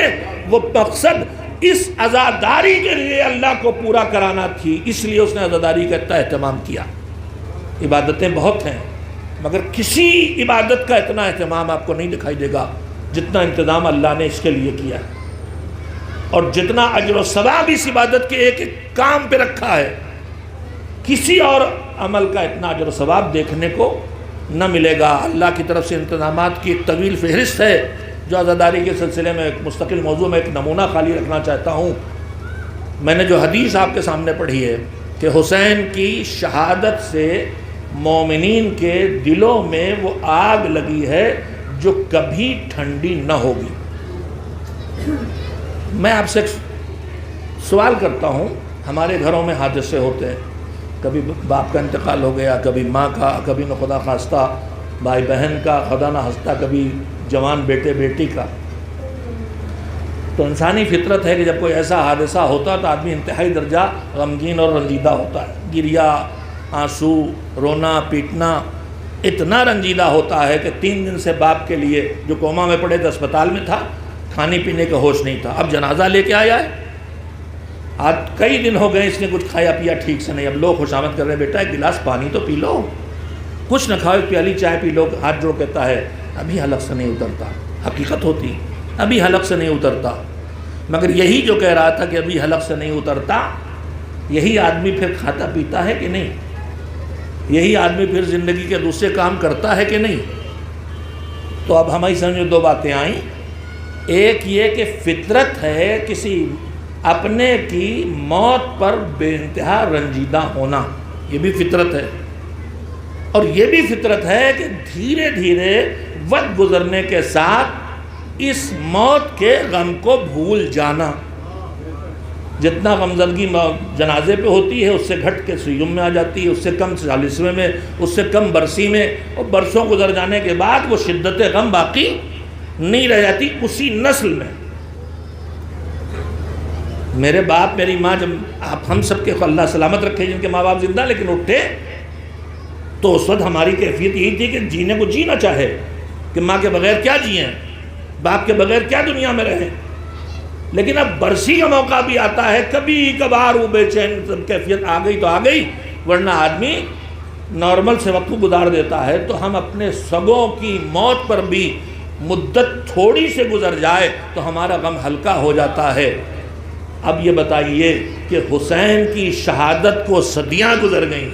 وہ مقصد اس عزاداری کے لیے اللہ کو پورا کرانا تھی، اس لیے اس نے عزاداری کا اتنا اہتمام کیا. عبادتیں بہت ہیں مگر کسی عبادت کا اتنا اہتمام آپ کو نہیں دکھائی دے گا جتنا انتظام اللہ نے اس کے لیے کیا ہے، اور جتنا اجر و ثواب اس عبادت کے ایک ایک کام پہ رکھا ہے. کسی اور عمل کا اتنا اجر و ثواب دیکھنے کو نہ ملے گا. اللہ کی طرف سے انتظامات کی ایک طویل فہرست ہے جو عزاداری کے سلسلے میں ایک مستقل موضوع میں ایک نمونہ خالی رکھنا چاہتا ہوں. میں نے جو حدیث آپ کے سامنے پڑھی ہے کہ حسین کی شہادت سے مومنین کے دلوں میں وہ آگ لگی ہے جو کبھی ٹھنڈی نہ ہوگی. میں آپ سے سوال کرتا ہوں، ہمارے گھروں میں حادثے ہوتے ہیں، کبھی باپ کا انتقال ہو گیا، کبھی ماں کا، کبھی نہ خدا خواستہ بھائی بہن کا، خدا نہ خواستہ کبھی جوان بیٹے بیٹی کا. تو انسانی فطرت ہے کہ جب کوئی ایسا حادثہ ہوتا تو آدمی انتہائی درجہ غمگین اور رنجیدہ ہوتا ہے. گریا، آنسو، رونا پیٹنا اتنا رنجیدہ ہوتا ہے کہ 3 دن سے باپ کے لیے جو کوما میں پڑے تھے، اسپتال میں تھا، کھانے پینے کا ہوش نہیں تھا. اب جنازہ لے کے آیا ہے، آج کئی دن ہو گئے اس نے کچھ کھایا پیا ٹھیک سے نہیں. اب لوگ خوشامد کر رہے ہیں، بیٹا ایک گلاس پانی تو پی لو، کچھ نہ کھاؤ، ایک پیالی چائے پی لو. ہاتھ جوڑ کہتا ہے ابھی حلق سے نہیں اترتا. حقیقت ہوتی ابھی حلق سے نہیں اترتا، مگر یہی جو کہہ رہا تھا کہ ابھی حلق سے نہیں اترتا، یہی آدمی پھر کھاتا پیتا ہے کہ نہیں؟ یہی آدمی پھر زندگی کے دوسرے کام کرتا ہے کہ نہیں؟ تو اب ہماری سمجھ میں 2 باتیں آئیں. ایک یہ کہ فطرت ہے کسی اپنے کی موت پر بے انتہا رنجیدہ ہونا، یہ بھی فطرت ہے. اور یہ بھی فطرت ہے کہ دھیرے دھیرے وقت گزرنے کے ساتھ اس موت کے غم کو بھول جانا. جتنا غمزدگی جنازے پہ ہوتی ہے اس سے گھٹ کے سیوم میں آ جاتی ہے، اس سے کم 40ویں میں، اس سے کم برسی میں، اور برسوں گزر جانے کے بعد وہ شدت غم باقی نہیں رہ جاتی اسی نسل میں. میرے باپ میری ماں جب ہم سب کے اللہ سلامت رکھے جن کے ماں باپ زندہ لیکن اٹھے تو اس وقت ہماری کیفیت یہی تھی کہ جینے کو جینا چاہے، کہ ماں کے بغیر کیا جئیں، باپ کے بغیر کیا دنیا میں رہیں. لیکن اب برسی کا موقع بھی آتا ہے، کبھی کبھار وہ بے چین کیفیت آ گئی تو آ گئی، ورنہ آدمی نارمل سے وقت گزار دیتا ہے. تو ہم اپنے سگوں کی موت پر بھی مدت تھوڑی سے گزر جائے تو ہمارا غم ہلکا ہو جاتا ہے. اب یہ بتائیے کہ حسین کی شہادت کو صدیاں گزر گئیں،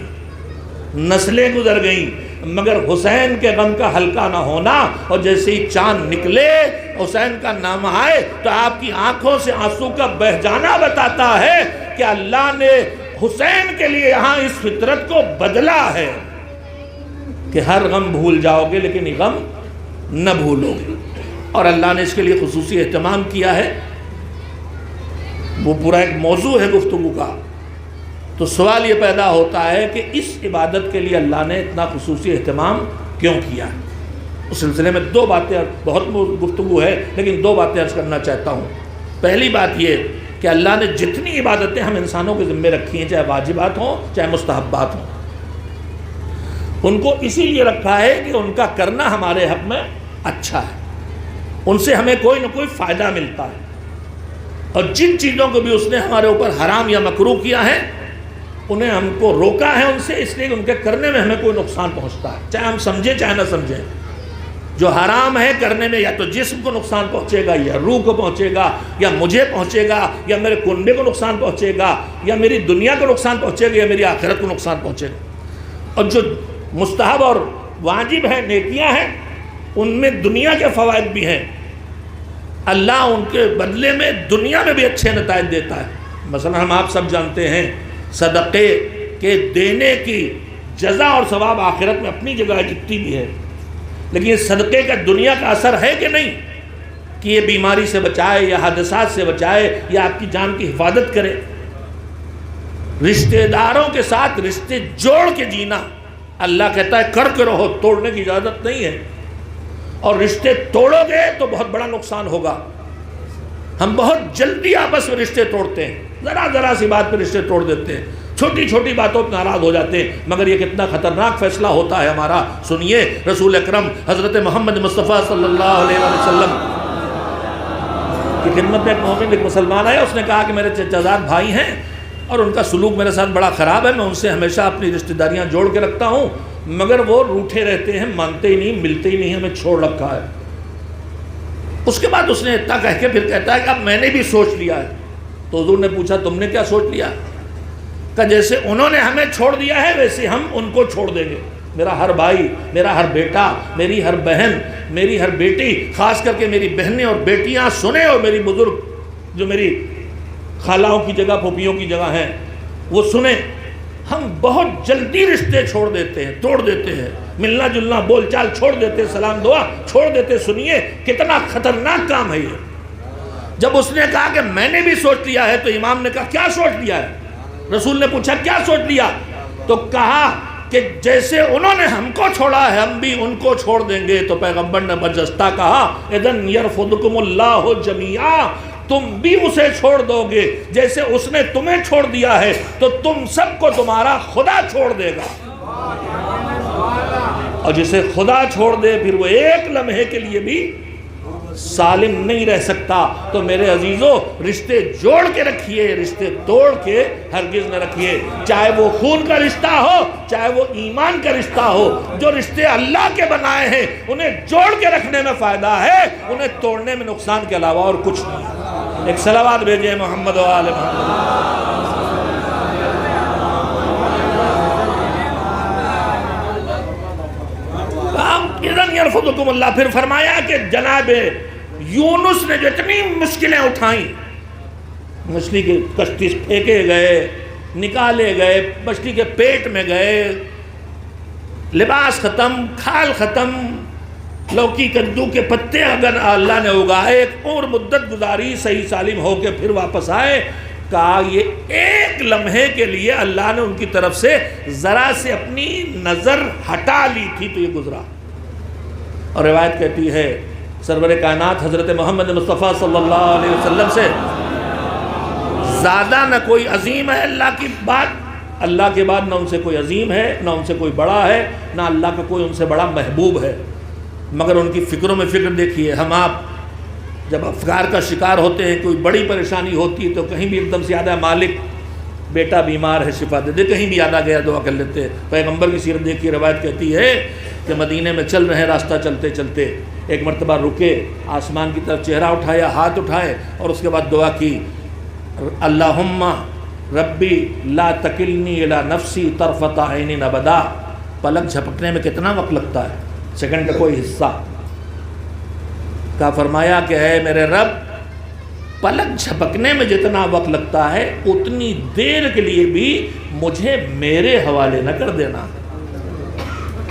نسلیں گزر گئیں، مگر حسین کے غم کا ہلکا نہ ہونا. اور جیسے ہی چاند نکلے، حسین کا نام آئے تو آپ کی آنکھوں سے آنسو کا بہ جانا بتاتا ہے کہ اللہ نے حسین کے لیے یہاں اس فطرت کو بدلا ہے. کہ ہر غم بھول جاؤ گے لیکن یہ غم نہ بھولو گے، اور اللہ نے اس کے لیے خصوصی اہتمام کیا ہے، وہ پورا ایک موضوع ہے گفتگو کا۔ تو سوال یہ پیدا ہوتا ہے کہ اس عبادت کے لیے اللہ نے اتنا خصوصی اہتمام کیوں کیا ہے؟ اس سلسلے میں دو باتیں، بہت گفتگو ہے لیکن دو باتیں عرض کرنا چاہتا ہوں۔ پہلی بات یہ کہ اللہ نے جتنی عبادتیں ہم انسانوں کے ذمے رکھی ہیں، چاہے واجبات ہوں چاہے مستحبات ہوں، ان کو اسی لیے رکھا ہے کہ ان کا کرنا ہمارے حق میں اچھا ہے، ان سے ہمیں کوئی نہ کوئی فائدہ ملتا ہے، اور جن چیزوں کو بھی اس نے ہمارے اوپر حرام یا مکروہ کیا ہے انہیں ہم کو روکا ہے ان سے، اس لیے کہ ان کے کرنے میں ہمیں کوئی نقصان پہنچتا ہے، چاہے ہم سمجھیں چاہے نہ سمجھیں۔ جو حرام ہے کرنے میں یا تو جسم کو نقصان پہنچے گا، یا روح کو پہنچے گا، یا مجھے پہنچے گا، یا میرے کنبے کو نقصان پہنچے گا، یا میری دنیا کو نقصان پہنچے گا، یا میری آخرت کو نقصان پہنچے گا۔ اور جو مستحب اور واجب ہیں، نیکیاں ہیں، ان میں دنیا کے فوائد بھی ہیں، اللہ ان کے بدلے میں دنیا میں بھی اچھے نتائج دیتا ہے۔ مثلا ہم آپ سب جانتے ہیں صدقے کے دینے کی جزا اور ثواب آخرت میں اپنی جگہ جتنی بھی ہے، لیکن یہ صدقے کا دنیا کا اثر ہے کہ نہیں، کہ یہ بیماری سے بچائے یا حادثات سے بچائے یا آپ کی جان کی حفاظت کرے۔ رشتہ داروں کے ساتھ رشتے جوڑ کے جینا، اللہ کہتا ہے کر کے رہو، توڑنے کی اجازت نہیں ہے، اور رشتے توڑو گے تو بہت بڑا نقصان ہوگا۔ ہم بہت جلدی آپس میں رشتے توڑتے ہیں، ذرا سی بات پہ رشتے توڑ دیتے ہیں، چھوٹی چھوٹی باتوں پہ ناراض ہو جاتے ہیں، مگر یہ کتنا خطرناک فیصلہ ہوتا ہے ہمارا۔ سنیے رسول اکرم حضرت محمد مصطفیٰ صلی اللہ علیہ وسلم کی خدمت میں ایک مومن، ایک مسلمان آیا، اس نے کہا کہ میرے چچا زاد بھائی ہیں اور ان کا سلوک میرے ساتھ بڑا خراب ہے، میں ان سے ہمیشہ اپنی رشتہ داریاں جوڑ کے رکھتا ہوں، مگر وہ روٹھے رہتے ہیں، مانتے ہی نہیں، ملتے ہی نہیں، ہمیں چھوڑ رکھا ہے۔ اس کے بعد اس نے اتنا کہہ کے پھر کہتا ہے کہ اب میں نے بھی سوچ لیا ہے۔ تو حضور نے پوچھا تم نے کیا سوچ لیا؟ کہ جیسے انہوں نے ہمیں چھوڑ دیا ہے ویسے ہم ان کو چھوڑ دیں گے۔ میرا ہر بھائی، میرا ہر بیٹا، میری ہر بہن، میری ہر بیٹی، خاص کر کے میری بہنیں اور بیٹیاں سنیں، اور میری بزرگ جو میری خالاؤں کی جگہ، پھوپھیوں کی جگہ ہیں، وہ سنیں، ہم بہت جلدی رشتے چھوڑ دیتے ہیں، توڑ دیتے ہیں، ملنا جلنا بول چال چھوڑ دیتے، سلام دعا چھوڑ دیتے۔ سنیے کتنا خطرناک کام ہے یہ۔ جب اس نے کہا کہ میں نے بھی سوچ لیا ہے، تو امام نے کہا کیا سوچ لیا ہے؟ رسول نے پوچھا کیا سوچ لیا؟ تو کہا کہ جیسے انہوں نے ہم کو چھوڑا ہے ہم بھی ان کو چھوڑ دیں گے۔ تو پیغمبر نے برجستہ کہا اذن یرفضکم اللہ جمیعا، تم بھی اسے چھوڑ دو گے جیسے اس نے تمہیں چھوڑ دیا ہے، تو تم سب کو تمہارا خدا چھوڑ دے گا، اور جسے خدا چھوڑ دے پھر وہ ایک لمحے کے لیے بھی سالم نہیں رہ سکتا۔ تو میرے عزیزو، رشتے جوڑ کے رکھیے، رشتے توڑ کے ہرگز نہ رکھیے، چاہے وہ خون کا رشتہ ہو چاہے وہ ایمان کا رشتہ ہو۔ جو رشتے اللہ کے بنائے ہیں انہیں جوڑ کے رکھنے میں فائدہ ہے، انہیں توڑنے میں نقصان کے علاوہ اور کچھ نہیں۔ ایک صلوات بھیجیں محمد و آل محمد۔ اذن یرفضکم اللہ، پھر فرمایا کہ جناب یونس نے جو اتنی مشکلیں اٹھائیں، مچھلی کی کشتی پھینکے گئے، نکالے گئے، مچھلی کے پیٹ میں گئے، لباس ختم، کھال ختم، لوکی کدو کے پتے اگر اللہ نے اگائے، ایک اور مدت گزاری، صحیح سالم ہو کے پھر واپس آئے۔ کہا یہ ایک لمحے کے لیے اللہ نے ان کی طرف سے ذرا سے اپنی نظر ہٹا لی تھی تو یہ گزرا۔ اور روایت کہتی ہے سرور کائنات حضرت محمد مصطفیٰ صلی اللہ علیہ وسلم سے زیادہ نہ کوئی عظیم ہے اللہ کی بات، اللہ کے بعد نہ ان سے کوئی عظیم ہے، نہ ان سے کوئی بڑا ہے، نہ اللہ کا کوئی ان سے بڑا محبوب ہے۔ مگر ان کی فکروں میں فکر دیکھیے، ہم آپ جب افکار کا شکار ہوتے ہیں، کوئی بڑی پریشانی ہوتی ہے تو کہیں بھی ایک دم سے یاد ہے مالک بیٹا بیمار ہے شفا دے دے، کہیں بھی یاد آ گیا دعا کر لیتے۔ پیغمبر کی سیرت دیکھیے، روایت کہتی ہے کہ مدینے میں چل رہے ہیں، راستہ چلتے چلتے ایک مرتبہ رکے، آسمان کی طرف چہرہ اٹھایا، ہاتھ اٹھائے، اور اس کے بعد دعا کی اللہم ربی لا تکلنی الی نفسی طرفۃ عین ابدا۔ پلک جھپکنے میں کتنا وقت لگتا ہے، سیکنڈ کا کوئی حصہ۔ کا فرمایا کہ اے میرے رب، پلک جھپکنے میں جتنا وقت لگتا ہے اتنی دیر کے لیے بھی مجھے میرے حوالے نہ کر دینا۔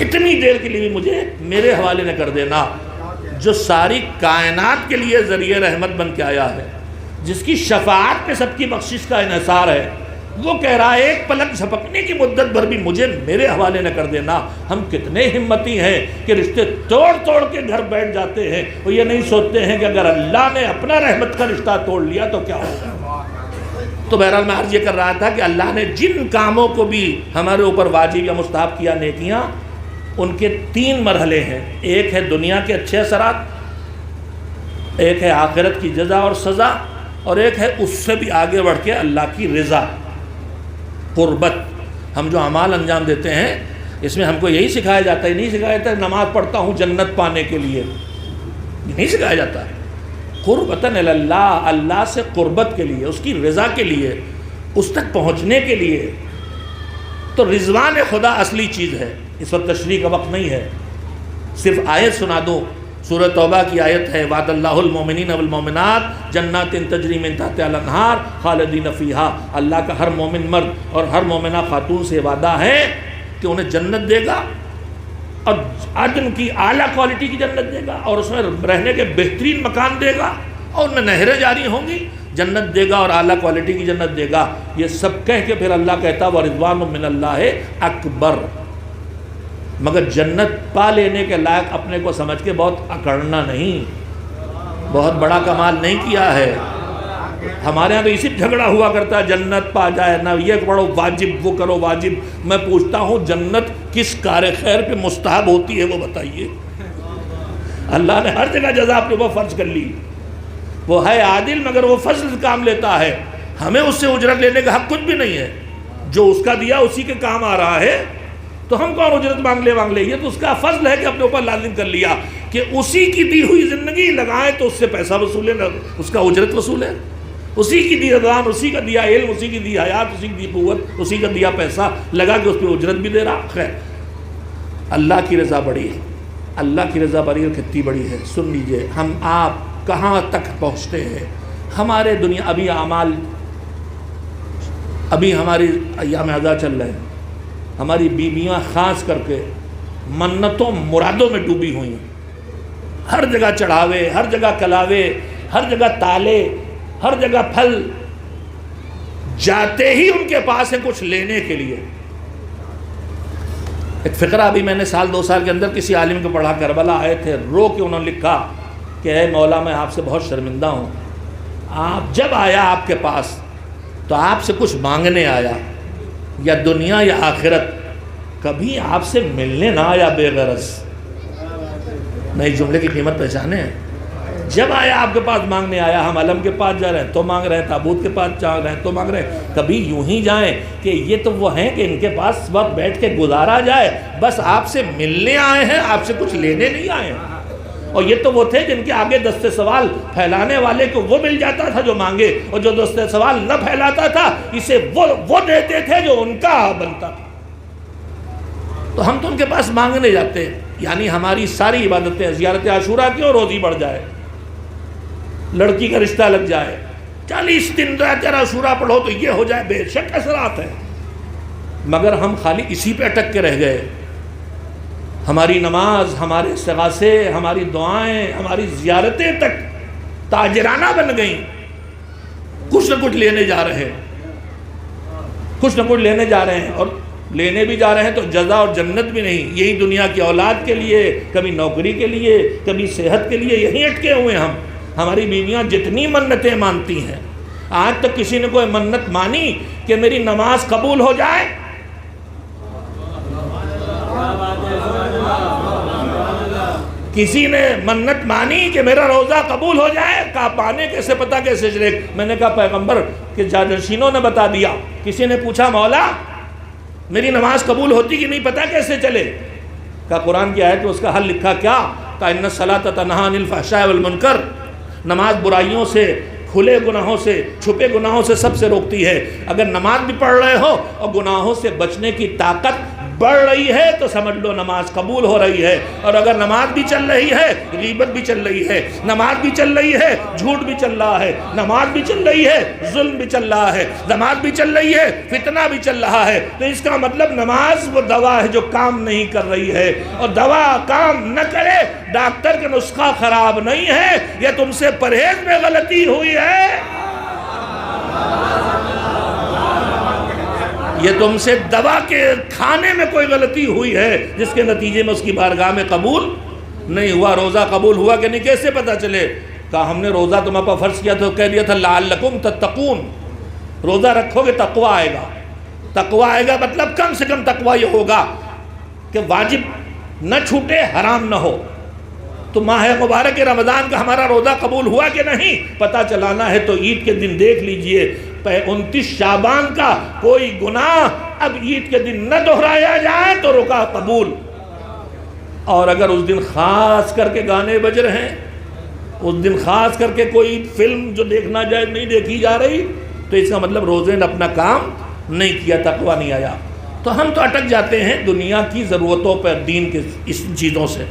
اتنی دیر کے لیے بھی مجھے میرے حوالے نہ کر دینا۔ جو ساری کائنات کے لیے ذریعہ رحمت بن کے آیا ہے، جس کی شفاعت پہ سب کی بخشش کا انحصار ہے، وہ کہہ رہا ہے ایک پلک جھپکنے کی مدت بھر بھی مجھے میرے حوالے نہ کر دینا۔ ہم کتنے ہمتی ہیں کہ رشتے توڑ توڑ کے گھر بیٹھ جاتے ہیں، وہ یہ نہیں سوچتے ہیں کہ اگر اللہ نے اپنا رحمت کا رشتہ توڑ لیا تو کیا ہوگا۔ تو بہرحال میں عرض یہ کر رہا تھا کہ اللہ نے جن کاموں کو بھی ہمارے اوپر واجب یا مستحب کیا، نیکیاں، ان کے 3 مرحلے ہیں۔ ایک ہے دنیا کے اچھے اثرات، ایک ہے آخرت کی جزا اور سزا، اور ایک ہے اس سے بھی آگے بڑھ کے اللہ کی رضا، قربت۔ ہم جو اعمال انجام دیتے ہیں اس میں ہم کو یہی سکھایا جاتا ہے، نہیں سکھایا جاتا ہے نماز پڑھتا ہوں جنت پانے کے لیے، نہیں سکھایا جاتا ہے۔ قربتاً اللہ، اللہ سے قربت کے لیے، اس کی رضا کے لیے، اس تک پہنچنے کے لیے۔ تو رضوان خدا اصلی چیز ہے۔ اس وقت تشریح کا وقت نہیں ہے، صرف آیت سنا دوں۔ سورہ توبہ کی آیت ہے، وعد اللہ المومنین والمومنات جنات تجری من تحتہا الانہار خالدین فیہا۔ اللہ کا ہر مومن مرد اور ہر مومنہ خاتون سے وعدہ ہے کہ انہیں جنت دے گا، اور عدن کی اعلیٰ کوالٹی کی جنت دے گا، اور اس میں رہنے کے بہترین مکان دے گا، اور ان میں نہریں جاری ہوں گی، جنت دے گا اور اعلیٰ کوالٹی کی جنت دے گا۔ یہ سب کہہ کے پھر اللہ کہتا وَرِضْوَانٌ مِّنَ اللَّهِ اکبر۔ مگر جنت پا لینے کے لائق اپنے کو سمجھ کے بہت اکڑنا نہیں، بہت بڑا کمال نہیں کیا ہے۔ ہمارے ہاں تو اسی جھگڑا ہوا کرتا ہے، جنت پا جائے نہ، یہ پڑھو واجب، وہ کرو واجب۔ میں پوچھتا ہوں جنت کس کار خیر پہ مستحب ہوتی ہے وہ بتائیے؟ اللہ نے ہر جگہ جزا اپنے اوپر فرض کر لی، وہ ہے عادل، مگر وہ فضل کام لیتا ہے، ہمیں اس سے اجرت لینے کا حق کچھ بھی نہیں ہے۔ جو اس کا دیا اسی کے کام آ رہا ہے، تو ہم کون اجرت مانگ لے، یہ تو اس کا فضل ہے کہ اپنے اوپر لازم کر لیا کہ اسی کی دی ہوئی زندگی لگائیں تو اس سے پیسہ وصولے، اس کا اجرت وصول ہے۔ اسی کی دی رضوان، اسی کا دیا علم، اسی کی دی حیات، اسی کی دی قوت، اسی کا دیا پیسہ لگا کے اس پہ اجرت بھی دے رہا۔ خیر، اللہ کی رضا بڑی ہے، اللہ کی رضا بڑی اور کتنی بڑی ہے۔ سن لیجئے ہم آپ کہاں تک پہنچتے ہیں۔ ہمارے دنیا ابھی اعمال، ابھی ہماری ایام عزا چل رہے ہیں، ہماری بیویاں خاص کر کے منتوں مرادوں میں ڈوبی ہوئی ہیں۔ ہر جگہ چڑھاوے، ہر جگہ کلاوے، ہر جگہ تالے، ہر جگہ پھل، جاتے ہی ان کے پاس ہے کچھ لینے کے لیے۔ ایک فقرہ ابھی میں نے 1-2 سال کے اندر کسی عالم کو پڑھا، کربلا آئے تھے، رو کے انہوں نے لکھا کہ اے مولا میں آپ سے بہت شرمندہ ہوں، آپ جب آیا آپ کے پاس تو آپ سے کچھ مانگنے آیا، یا دنیا یا آخرت، کبھی آپ سے ملنے نہ آیا بے غرض۔ نئی جملے کی قیمت پہچانے ہیں۔ جب آیا آپ کے پاس مانگنے آیا، ہم علم کے پاس جا رہے ہیں تو مانگ رہے ہیں، تابوت کے پاس جا رہے ہیں تو مانگ رہے ہیں، کبھی یوں ہی جائیں کہ یہ تو وہ ہیں کہ ان کے پاس وقت بیٹھ کے گزارا جائے، بس آپ سے ملنے آئے ہیں، آپ سے کچھ لینے نہیں آئے ہیں۔ اور یہ تو وہ تھے جن کے آگے دستے سوال پھیلانے والے کو وہ مل جاتا تھا جو مانگے، اور جو دستے سوال نہ پھیلاتا تھا اسے وہ دیتے تھے جو ان کا بنتا تھا۔ تو ہم تو ان کے پاس مانگنے جاتے ہیں، یعنی ہماری ساری عبادتیں، زیارت عاشورہ کی اور روزی بڑھ جائے، لڑکی کا رشتہ لگ جائے، 40 دن زیارت عاشورہ پڑھو تو یہ ہو جائے، بے شک اثرات ہیں۔ مگر ہم خالی اسی پہ اٹک کے رہ گئے۔ ہماری نماز، ہمارے استغاثے، ہماری دعائیں، ہماری زیارتیں تک تاجرانہ بن گئیں۔ کچھ نہ کچھ لینے جا رہے ہیں، کچھ نہ کچھ لینے جا رہے ہیں، اور لینے بھی جا رہے ہیں تو جزا اور جنت بھی نہیں، یہی دنیا کی اولاد کے لیے، کبھی نوکری کے لیے، کبھی صحت کے لیے، یہیں اٹکے ہوئے ہم۔ ہماری بیویاں جتنی منتیں مانتی ہیں، آج تک کسی نے کوئی منت مانی کہ میری نماز قبول ہو جائے؟ کسی نے منت مانی کہ میرا روزہ قبول ہو جائے؟ کہا پانے کیسے، پتہ کیسے چلے؟ میں نے کہا پیغمبر کے جانشینوں نے بتا دیا۔ کسی نے پوچھا مولا میری نماز قبول ہوتی کہ نہیں، پتہ کیسے چلے؟ کہا قرآن کی آیت میں اس کا حل لکھا کیا؟ کہا ان الصلاۃ تنہی عن الفحشاء والمنکر، نماز برائیوں سے، کھلے گناہوں سے، چھپے گناہوں سے سب سے روکتی ہے۔ اگر نماز بھی پڑھ رہے ہو اور گناہوں سے بچنے کی طاقت بڑھ رہی ہے تو سمجھ لو نماز قبول ہو رہی ہے، اور اگر نماز بھی چل رہی ہے غیبت بھی چل رہی ہے، نماز بھی چل رہی ہے جھوٹ بھی چل رہا ہے، نماز بھی چل رہی ہے ظلم بھی چل رہا ہے، نماز بھی چل رہی ہے فتنہ بھی چل رہا ہے، تو اس کا مطلب نماز وہ دوا ہے جو کام نہیں کر رہی ہے، اور دوا کام نہ کرے، ڈاکٹر کا نسخہ خراب نہیں ہے، یہ تم سے پرہیز میں غلطی ہوئی ہے، یہ تم سے دوا کے کھانے میں کوئی غلطی ہوئی ہے جس کے نتیجے میں اس کی بارگاہ میں قبول نہیں ہوا۔ روزہ قبول ہوا کہ نہیں کیسے پتہ چلے؟ کہا ہم نے روزہ تمہیں پر فرض کیا تو کہہ دیا تھا لعلکم تتقون، روزہ رکھو گے تقوی آئے گا، تقوی آئے گا مطلب کم سے کم تقوی یہ ہوگا کہ واجب نہ چھوٹے حرام نہ ہو۔ تو ماہ مبارک رمضان کا ہمارا روزہ قبول ہوا کہ نہیں پتہ چلانا ہے تو عید کے دن دیکھ لیجئے 29 شعبان کا کوئی گناہ اب عید کے دن نہ دہرایا جائے تو رکا قبول، اور اگر اس دن خاص کر کے گانے بج رہے ہیں، اس دن خاص کر کے کوئی فلم جو دیکھنا جائے نہیں دیکھی جا رہی، تو اس کا مطلب روزے نے اپنا کام نہیں کیا، تقویٰ نہیں آیا۔ تو ہم تو اٹک جاتے ہیں دنیا کی ضرورتوں پر دین کے اس چیزوں سے،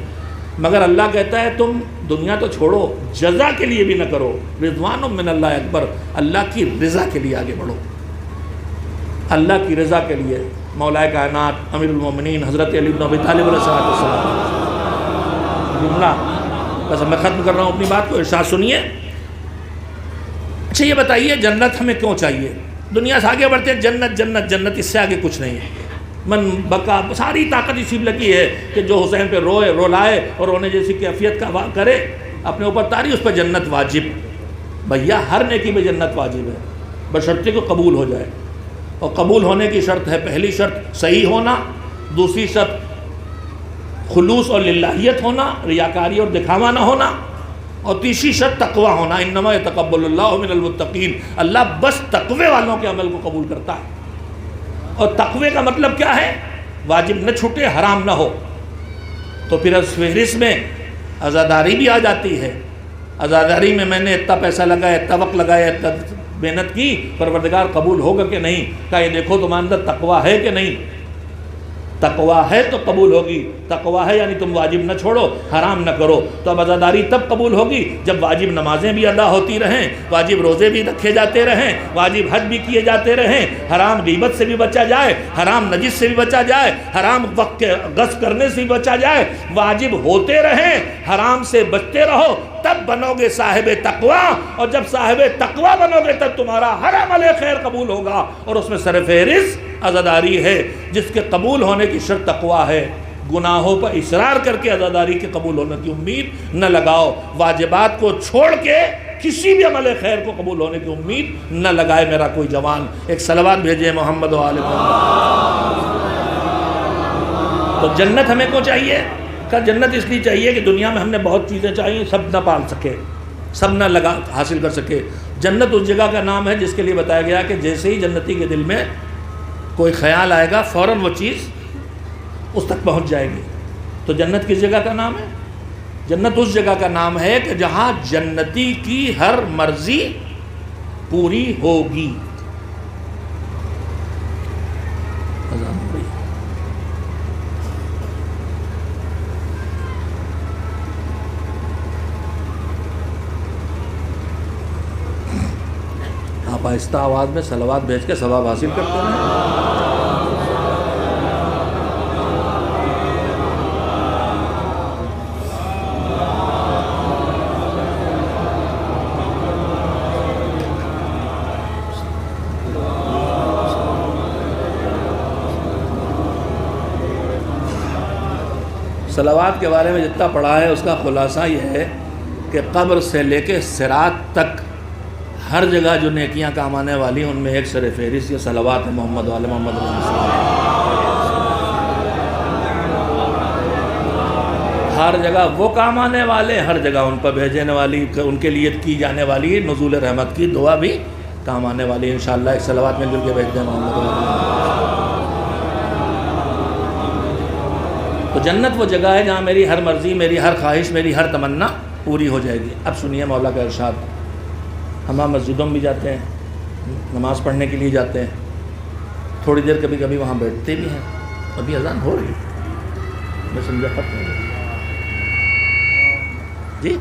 مگر اللہ کہتا ہے تم دنیا تو چھوڑو، جزا کے لیے بھی نہ کرو، رضوان من اللہ اکبر، اللہ کی رضا کے لیے آگے بڑھو، اللہ کی رضا کے لیے۔ مولا کائنات امیر المومنین حضرت علی بن ابی طالب علیہ السلام جملہ، بس میں ختم کر رہا ہوں اپنی بات کو، ارشاد سنیے۔ اچھا یہ بتائیے جنت ہمیں کیوں چاہیے؟ دنیا سے آگے بڑھتے ہیں، جنت جنت جنت، اس سے آگے کچھ نہیں ہے۔ من بقا ساری طاقت اسی میں لگی ہے کہ جو حسین پہ روئے رولائے اور رونے جیسی کیفیت کا کرے، اپنے اوپر تاری، اس پہ جنت واجب۔ بھیا ہر نیکی میں جنت واجب ہے بشرطے کو قبول ہو جائے، اور قبول ہونے کی شرط ہے، پہلی شرط صحیح ہونا، دوسری شرط خلوص اور للہیت ہونا، ریاکاری اور دکھاوا نہ ہونا، اور تیسری شرط تقوی ہونا، انما یتقبل اللہ من المتقین، اللہ بس تقوی والوں کے عمل کو قبول کرتا ہے۔ اور تقوی کا مطلب کیا ہے؟ واجب نہ چھوٹے، حرام نہ ہو۔ تو پھر اس فہرست میں عزاداری بھی آ جاتی ہے۔ عزاداری میں میں نے اتنا پیسہ لگایا، اتنا وقت لگایا، اتنا محنت کی، پروردگار قبول ہوگا کہ نہیں؟ کہا یہ دیکھو تمہارے اندر تقوی ہے کہ نہیں؟ تقوی ہے تو قبول ہوگی، تقوی ہے یعنی تم واجب نہ چھوڑو، حرام نہ کرو۔ تو اب عزاداری تب قبول ہوگی جب واجب نمازیں بھی ادا ہوتی رہیں، واجب روزے بھی رکھے جاتے رہیں، واجب حج بھی کیے جاتے رہیں، حرام غیبت سے بھی بچا جائے، حرام نجس سے بھی بچا جائے، حرام وقت کے غصب کرنے سے بھی بچا جائے، واجب ہوتے رہیں، حرام سے بچتے رہو، تب بنو گے صاحب تقوی۔ اور جب صاحب تقوی بنو گے تب تمہارا ہر عمل خیر قبول ہوگا، اور اس میں سر فہرست عزاداری ہے، جس کے قبول ہونے کی شرط تقوی ہے۔ گناہوں پر اصرار کر کے عزاداری کے قبول ہونے کی امید نہ لگاؤ، واجبات کو چھوڑ کے کسی بھی عمل خیر کو قبول ہونے کی امید نہ لگائے میرا کوئی جوان۔ ایک صلوات بھیجے محمد و آل محمد۔ تو جنت ہمیں کو چاہیے؟ کہ جنت اس لیے چاہیے کہ دنیا میں ہم نے بہت چیزیں چاہیے، سب نہ پال سکے، سب نہ حاصل کر سکے۔ جنت اس جگہ کا نام ہے جس کے لیے بتایا گیا کہ جیسے ہی جنتی کے دل میں کوئی خیال آئے گا فوراً وہ چیز اس تک پہنچ جائے گی۔ تو جنت کس جگہ کا نام ہے؟ جنت اس جگہ کا نام ہے کہ جہاں جنتی کی ہر مرضی پوری ہوگی۔ آپ آہستہ آواز میں صلوات بھیج کے ثواب حاصل کرتے ہیں۔ صلوات کے بارے میں جتنا پڑھا ہے اس کا خلاصہ یہ ہے کہ قبر سے لے کے صراط تک ہر جگہ جو نیکیاں کام آنے والی ان میں ایک سر فہرست یہ صلوات ہے محمد و آل محمد علیہ السلام۔ ہر جگہ وہ کام آنے والے، ہر جگہ ان پر بھیجنے والی، ان کے لیے کی جانے والی نزول رحمت کی دعا بھی کام آنے والی۔ انشاءاللہ ایک صلوات مل جل کے بھیج دیں محمد و آل محمد۔ تو جنت وہ جگہ ہے جہاں میری ہر مرضی، میری ہر خواہش، میری ہر تمنا پوری ہو جائے گی۔ اب سنیے مولا کا ارشاد۔ ہم مسجدوں میں بھی جاتے ہیں، نماز پڑھنے کے لیے جاتے ہیں، تھوڑی دیر کبھی کبھی وہاں بیٹھتے بھی ہیں، ابھی اذان ہو رہی ہے، میں سمجھا ختم ہو گئی جی.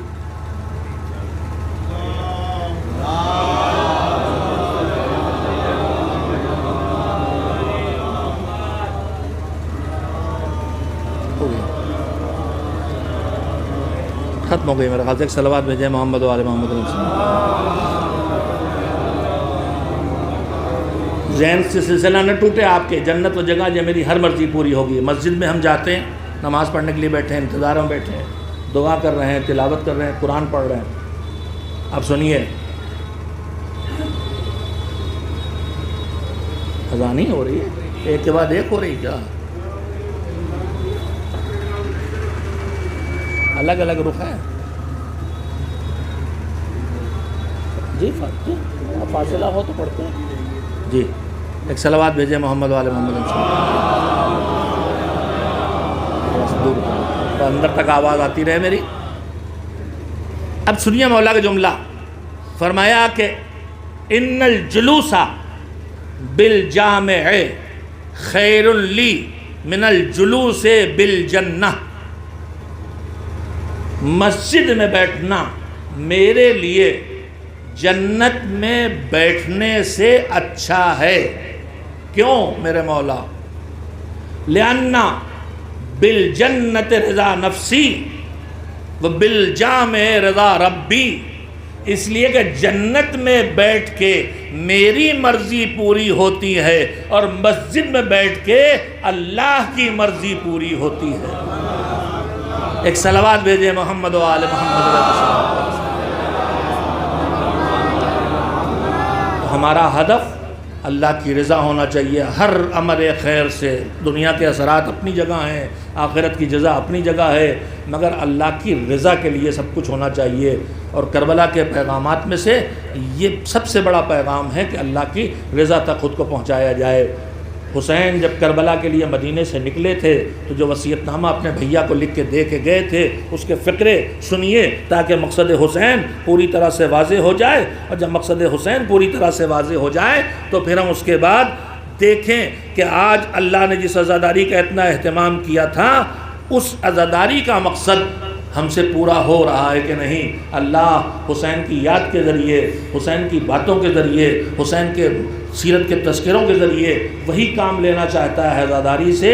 ختم ہو گئی میرا خیال سے. ایک صلوات بھیجیں محمد و آل محمد علیہ وسلم. ذہن سے سلسلہ نہ ٹوٹے آپ کے. جنت و جگہ جو میری ہر مرضی پوری ہوگی. مسجد میں ہم جاتے ہیں، نماز پڑھنے کے لیے بیٹھے ہیں، انتظار میں بیٹھے ہیں، دعا کر رہے ہیں، تلاوت کر رہے ہیں، قرآن پڑھ رہے ہیں. اب سنیے، اذان ہی ہو رہی ہے، ایک کے بعد ایک ہو رہی کیا؟ الگ الگ رخ ہے جی. فاصلہ ہو تو پڑھتے ہیں جی. ایک صلوات بھیجیں محمد والے محمد علیہ وسلم. اندر تک آواز آتی رہے میری. اب سنیے مولا کا جملہ. فرمایا کہ ان الجلوس بالجامع خیر لی من الجلوس بالجنہ. مسجد میں بیٹھنا میرے لیے جنت میں بیٹھنے سے اچھا ہے. کیوں میرے مولا؟ لأن بالجنت رضا نفسی و بالجامع رضا ربی. اس لیے کہ جنت میں بیٹھ کے میری مرضی پوری ہوتی ہے اور مسجد میں بیٹھ کے اللہ کی مرضی پوری ہوتی ہے. ایک صلوات بھیجیں محمد و آل محمد علیہ وسلم. ہمارا ہدف اللہ کی رضا ہونا چاہیے ہر امر خیر سے. دنیا کے اثرات اپنی جگہ ہیں، آخرت کی جزا اپنی جگہ ہے، مگر اللہ کی رضا کے لیے سب کچھ ہونا چاہیے. اور کربلا کے پیغامات میں سے یہ سب سے بڑا پیغام ہے کہ اللہ کی رضا تک خود کو پہنچایا جائے. حسین جب کربلا کے لیے مدینے سے نکلے تھے تو جو وصیت نامہ اپنے بھیا کو لکھ کے دے کے گئے تھے اس کے فقرے سنیے تاکہ مقصد حسین پوری طرح سے واضح ہو جائے. اور جب مقصد حسین پوری طرح سے واضح ہو جائے تو پھر ہم اس کے بعد دیکھیں کہ آج اللہ نے جس عزاداری کا اتنا اہتمام کیا تھا اس عزاداری کا مقصد ہم سے پورا ہو رہا ہے کہ نہیں. اللہ حسین کی یاد کے ذریعے، حسین کی باتوں کے ذریعے، حسین کے سیرت کے تذکروں کے ذریعے وہی کام لینا چاہتا ہے عزاداری سے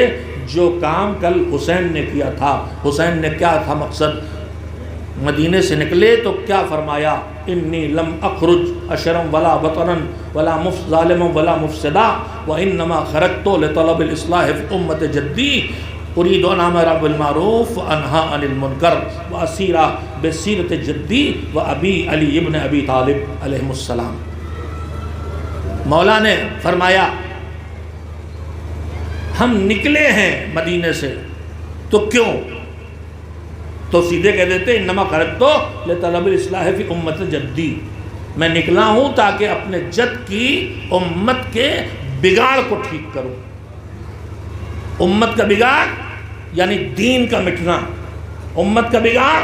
جو کام کل حسین نے کیا تھا. حسین نے کیا تھا مقصد؟ مدینے سے نکلے تو کیا فرمایا؟ انی لم اخرج اشرم ولا بطرا ولا ظالم ولا مفسدا وانما خرجت لطلب الاصلاح فی امت جدی اريد ان امر بالمعروف وانهى عن المنکر واسیر بسیرت جدی وابی علی ابن ابی طالب علیہ السلام. مولا نے فرمایا ہم نکلے ہیں مدینے سے تو کیوں؟ تو سیدھے کہہ دیتے انما خرجت لطلب الاصلاح فی امت جدی. میں نکلا ہوں تاکہ اپنے جد کی امت کے بگاڑ کو ٹھیک کروں. امت کا بگاڑ یعنی دین کا مٹنا. امت کا بگاڑ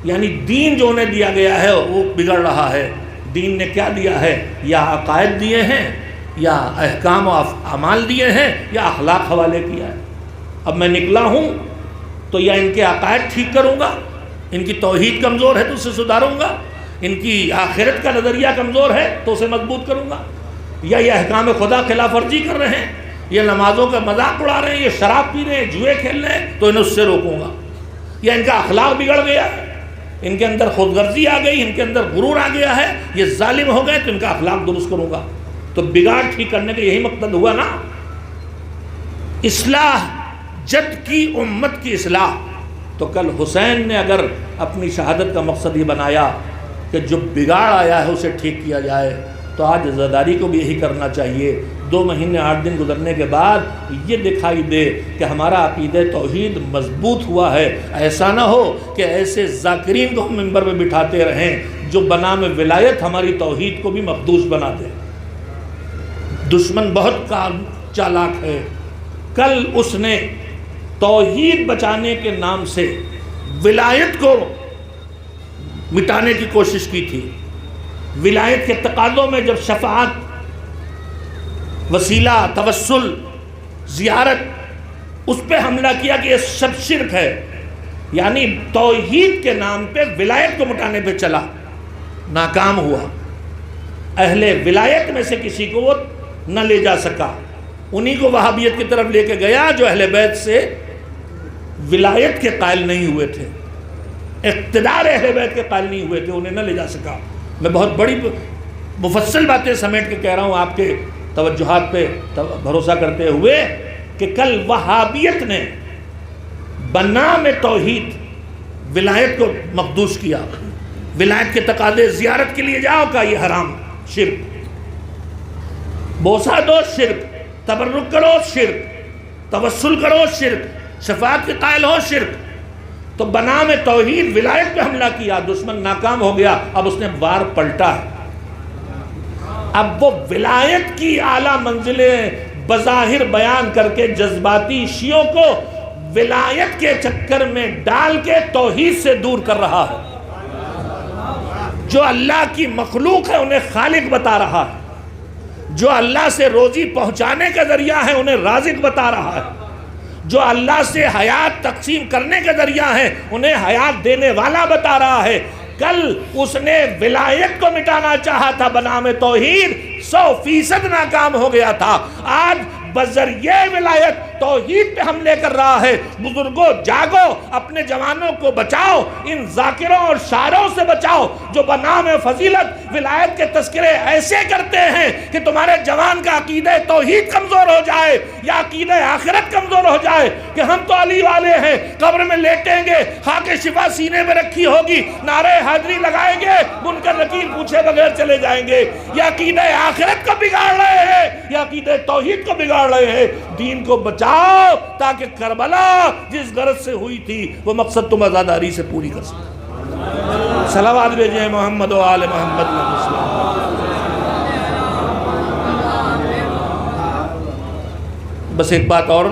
یعنی دین جو انہیں دیا گیا ہے وہ بگڑ رہا ہے. دین نے کیا دیا ہے؟ یا عقائد دیے ہیں، یا احکام و اعمال دیے ہیں، یا اخلاق حوالے کیا ہے. اب میں نکلا ہوں تو یا ان کے عقائد ٹھیک کروں گا، ان کی توحید کمزور ہے تو اسے سدھاروں گا، ان کی آخرت کا نظریہ کمزور ہے تو اسے مضبوط کروں گا، یا یہ احکام خدا خلاف ورزی کر رہے ہیں، یہ نمازوں کا مذاق اڑا رہے ہیں، یہ شراب پی رہے ہیں، جوئے کھیل رہے ہیں تو انہیں اس سے روکوں گا. یا ان کا اخلاق بگڑ گیا ہے، ان کے اندر خود غرضی آ گئی، ان کے اندر غرور آ گیا ہے، یہ ظالم ہو گئے تو ان کا اخلاق درست کروں گا. تو بگاڑ ٹھیک کرنے کا یہی مقصد ہوا نا، اصلاح، جد کی امت کی اصلاح. تو کل حسین نے اگر اپنی شہادت کا مقصد یہ بنایا کہ جو بگاڑ آیا ہے اسے ٹھیک کیا جائے تو آج عزاداری کو بھی یہی کرنا چاہیے. 2 مہینے 8 دن گزرنے کے بعد یہ دکھائی دے کہ ہمارا عقیدہ توحید مضبوط ہوا ہے. ایسا نہ ہو کہ ایسے ذاکرین کو ہم منبر میں بٹھاتے رہیں جو بنام ولایت ہماری توحید کو بھی مخدوش بنا دے. دشمن بہت چالاک ہے. کل اس نے توحید بچانے کے نام سے ولایت کو مٹانے کی کوشش کی تھی. ولایت کے تقاضوں میں جب شفاعت، وسیلہ، توسل، زیارت اس پہ حملہ کیا کہ یہ سب شرک ہے، یعنی توحید کے نام پہ ولایت کو مٹانے پہ چلا، ناکام ہوا۔ اہل ولایت میں سے کسی کو وہ نہ لے جا سکا، انہی کو وہابیت کی طرف لے کے گیا جو اہل بیت سے ولایت کے قائل نہیں ہوئے تھے، اقتدار اہل بیت کے قائل نہیں ہوئے تھے، انہیں نہ لے جا سکا۔ میں بہت بڑی مفصل باتیں سمیٹ کے کہہ رہا ہوں آپ کے توجہات پہ بھروسہ کرتے ہوئے کہ کل وہابیت نے بنام توحید ولایت کو مقدوس کیا، ولایت کے تقاضے زیارت کے لیے جاؤ کا یہ حرام، شرک، بوسہ دو شرک، تبرک کرو شرک، توسل کرو شرک، شفاعت کے قائل ہو شرک۔ تو بنام توحید ولایت پہ حملہ کیا، دشمن ناکام ہو گیا، اب اس نے وار پلٹا ہے۔ اب وہ ولایت کی اعلیٰ منزلیں بظاہر بیان کر کے جذباتی شیعوں کو ولایت کے چکر میں ڈال کے توحید سے دور کر رہا ہے۔ جو اللہ کی مخلوق ہے انہیں خالق بتا رہا ہے، جو اللہ سے روزی پہنچانے کا ذریعہ ہے انہیں رازق بتا رہا ہے، جو اللہ سے حیات تقسیم کرنے کا ذریعہ ہے انہیں حیات دینے والا بتا رہا ہے۔ کل اس نے ولایت کو مٹانا چاہا تھا بنام توحید، 100% ناکام ہو گیا تھا۔ آج بذریعہ ولایت توحید پہ حملے کر رہا ہے۔ بزرگوں جاگو، اپنے جوانوں کو بچاؤ، ان ذاکروں اور شاعروں سے بچاؤ جو بنام فضیلت ولایت کے تذکرے ایسے کرتے ہیں کہ تمہارے جوان کا عقیدہ توحید کمزور ہو جائے یا عقیدہ آخرت کمزور ہو جائے کہ ہم تو علی والے ہیں، قبر میں لیٹیں گے، خاک شفا سینے میں رکھی ہوگی، نعرہ حیدری لگائیں گے، منکر نکیر پوچھے بغیر چلے جائیں گے۔ یہ عقیدہ آخرت کو بگاڑ رہے ہیں، یہ عقیدہ توحید کو بگاڑ رہے ہیں۔ دین کو بچاؤ تاکہ کربلا جس غرض سے ہوئی تھی وہ مقصد تم عزاداری سے پوری کر سکتے۔ صلوات بھیجیں محمد و آل محمد۔ بس ایک بات اور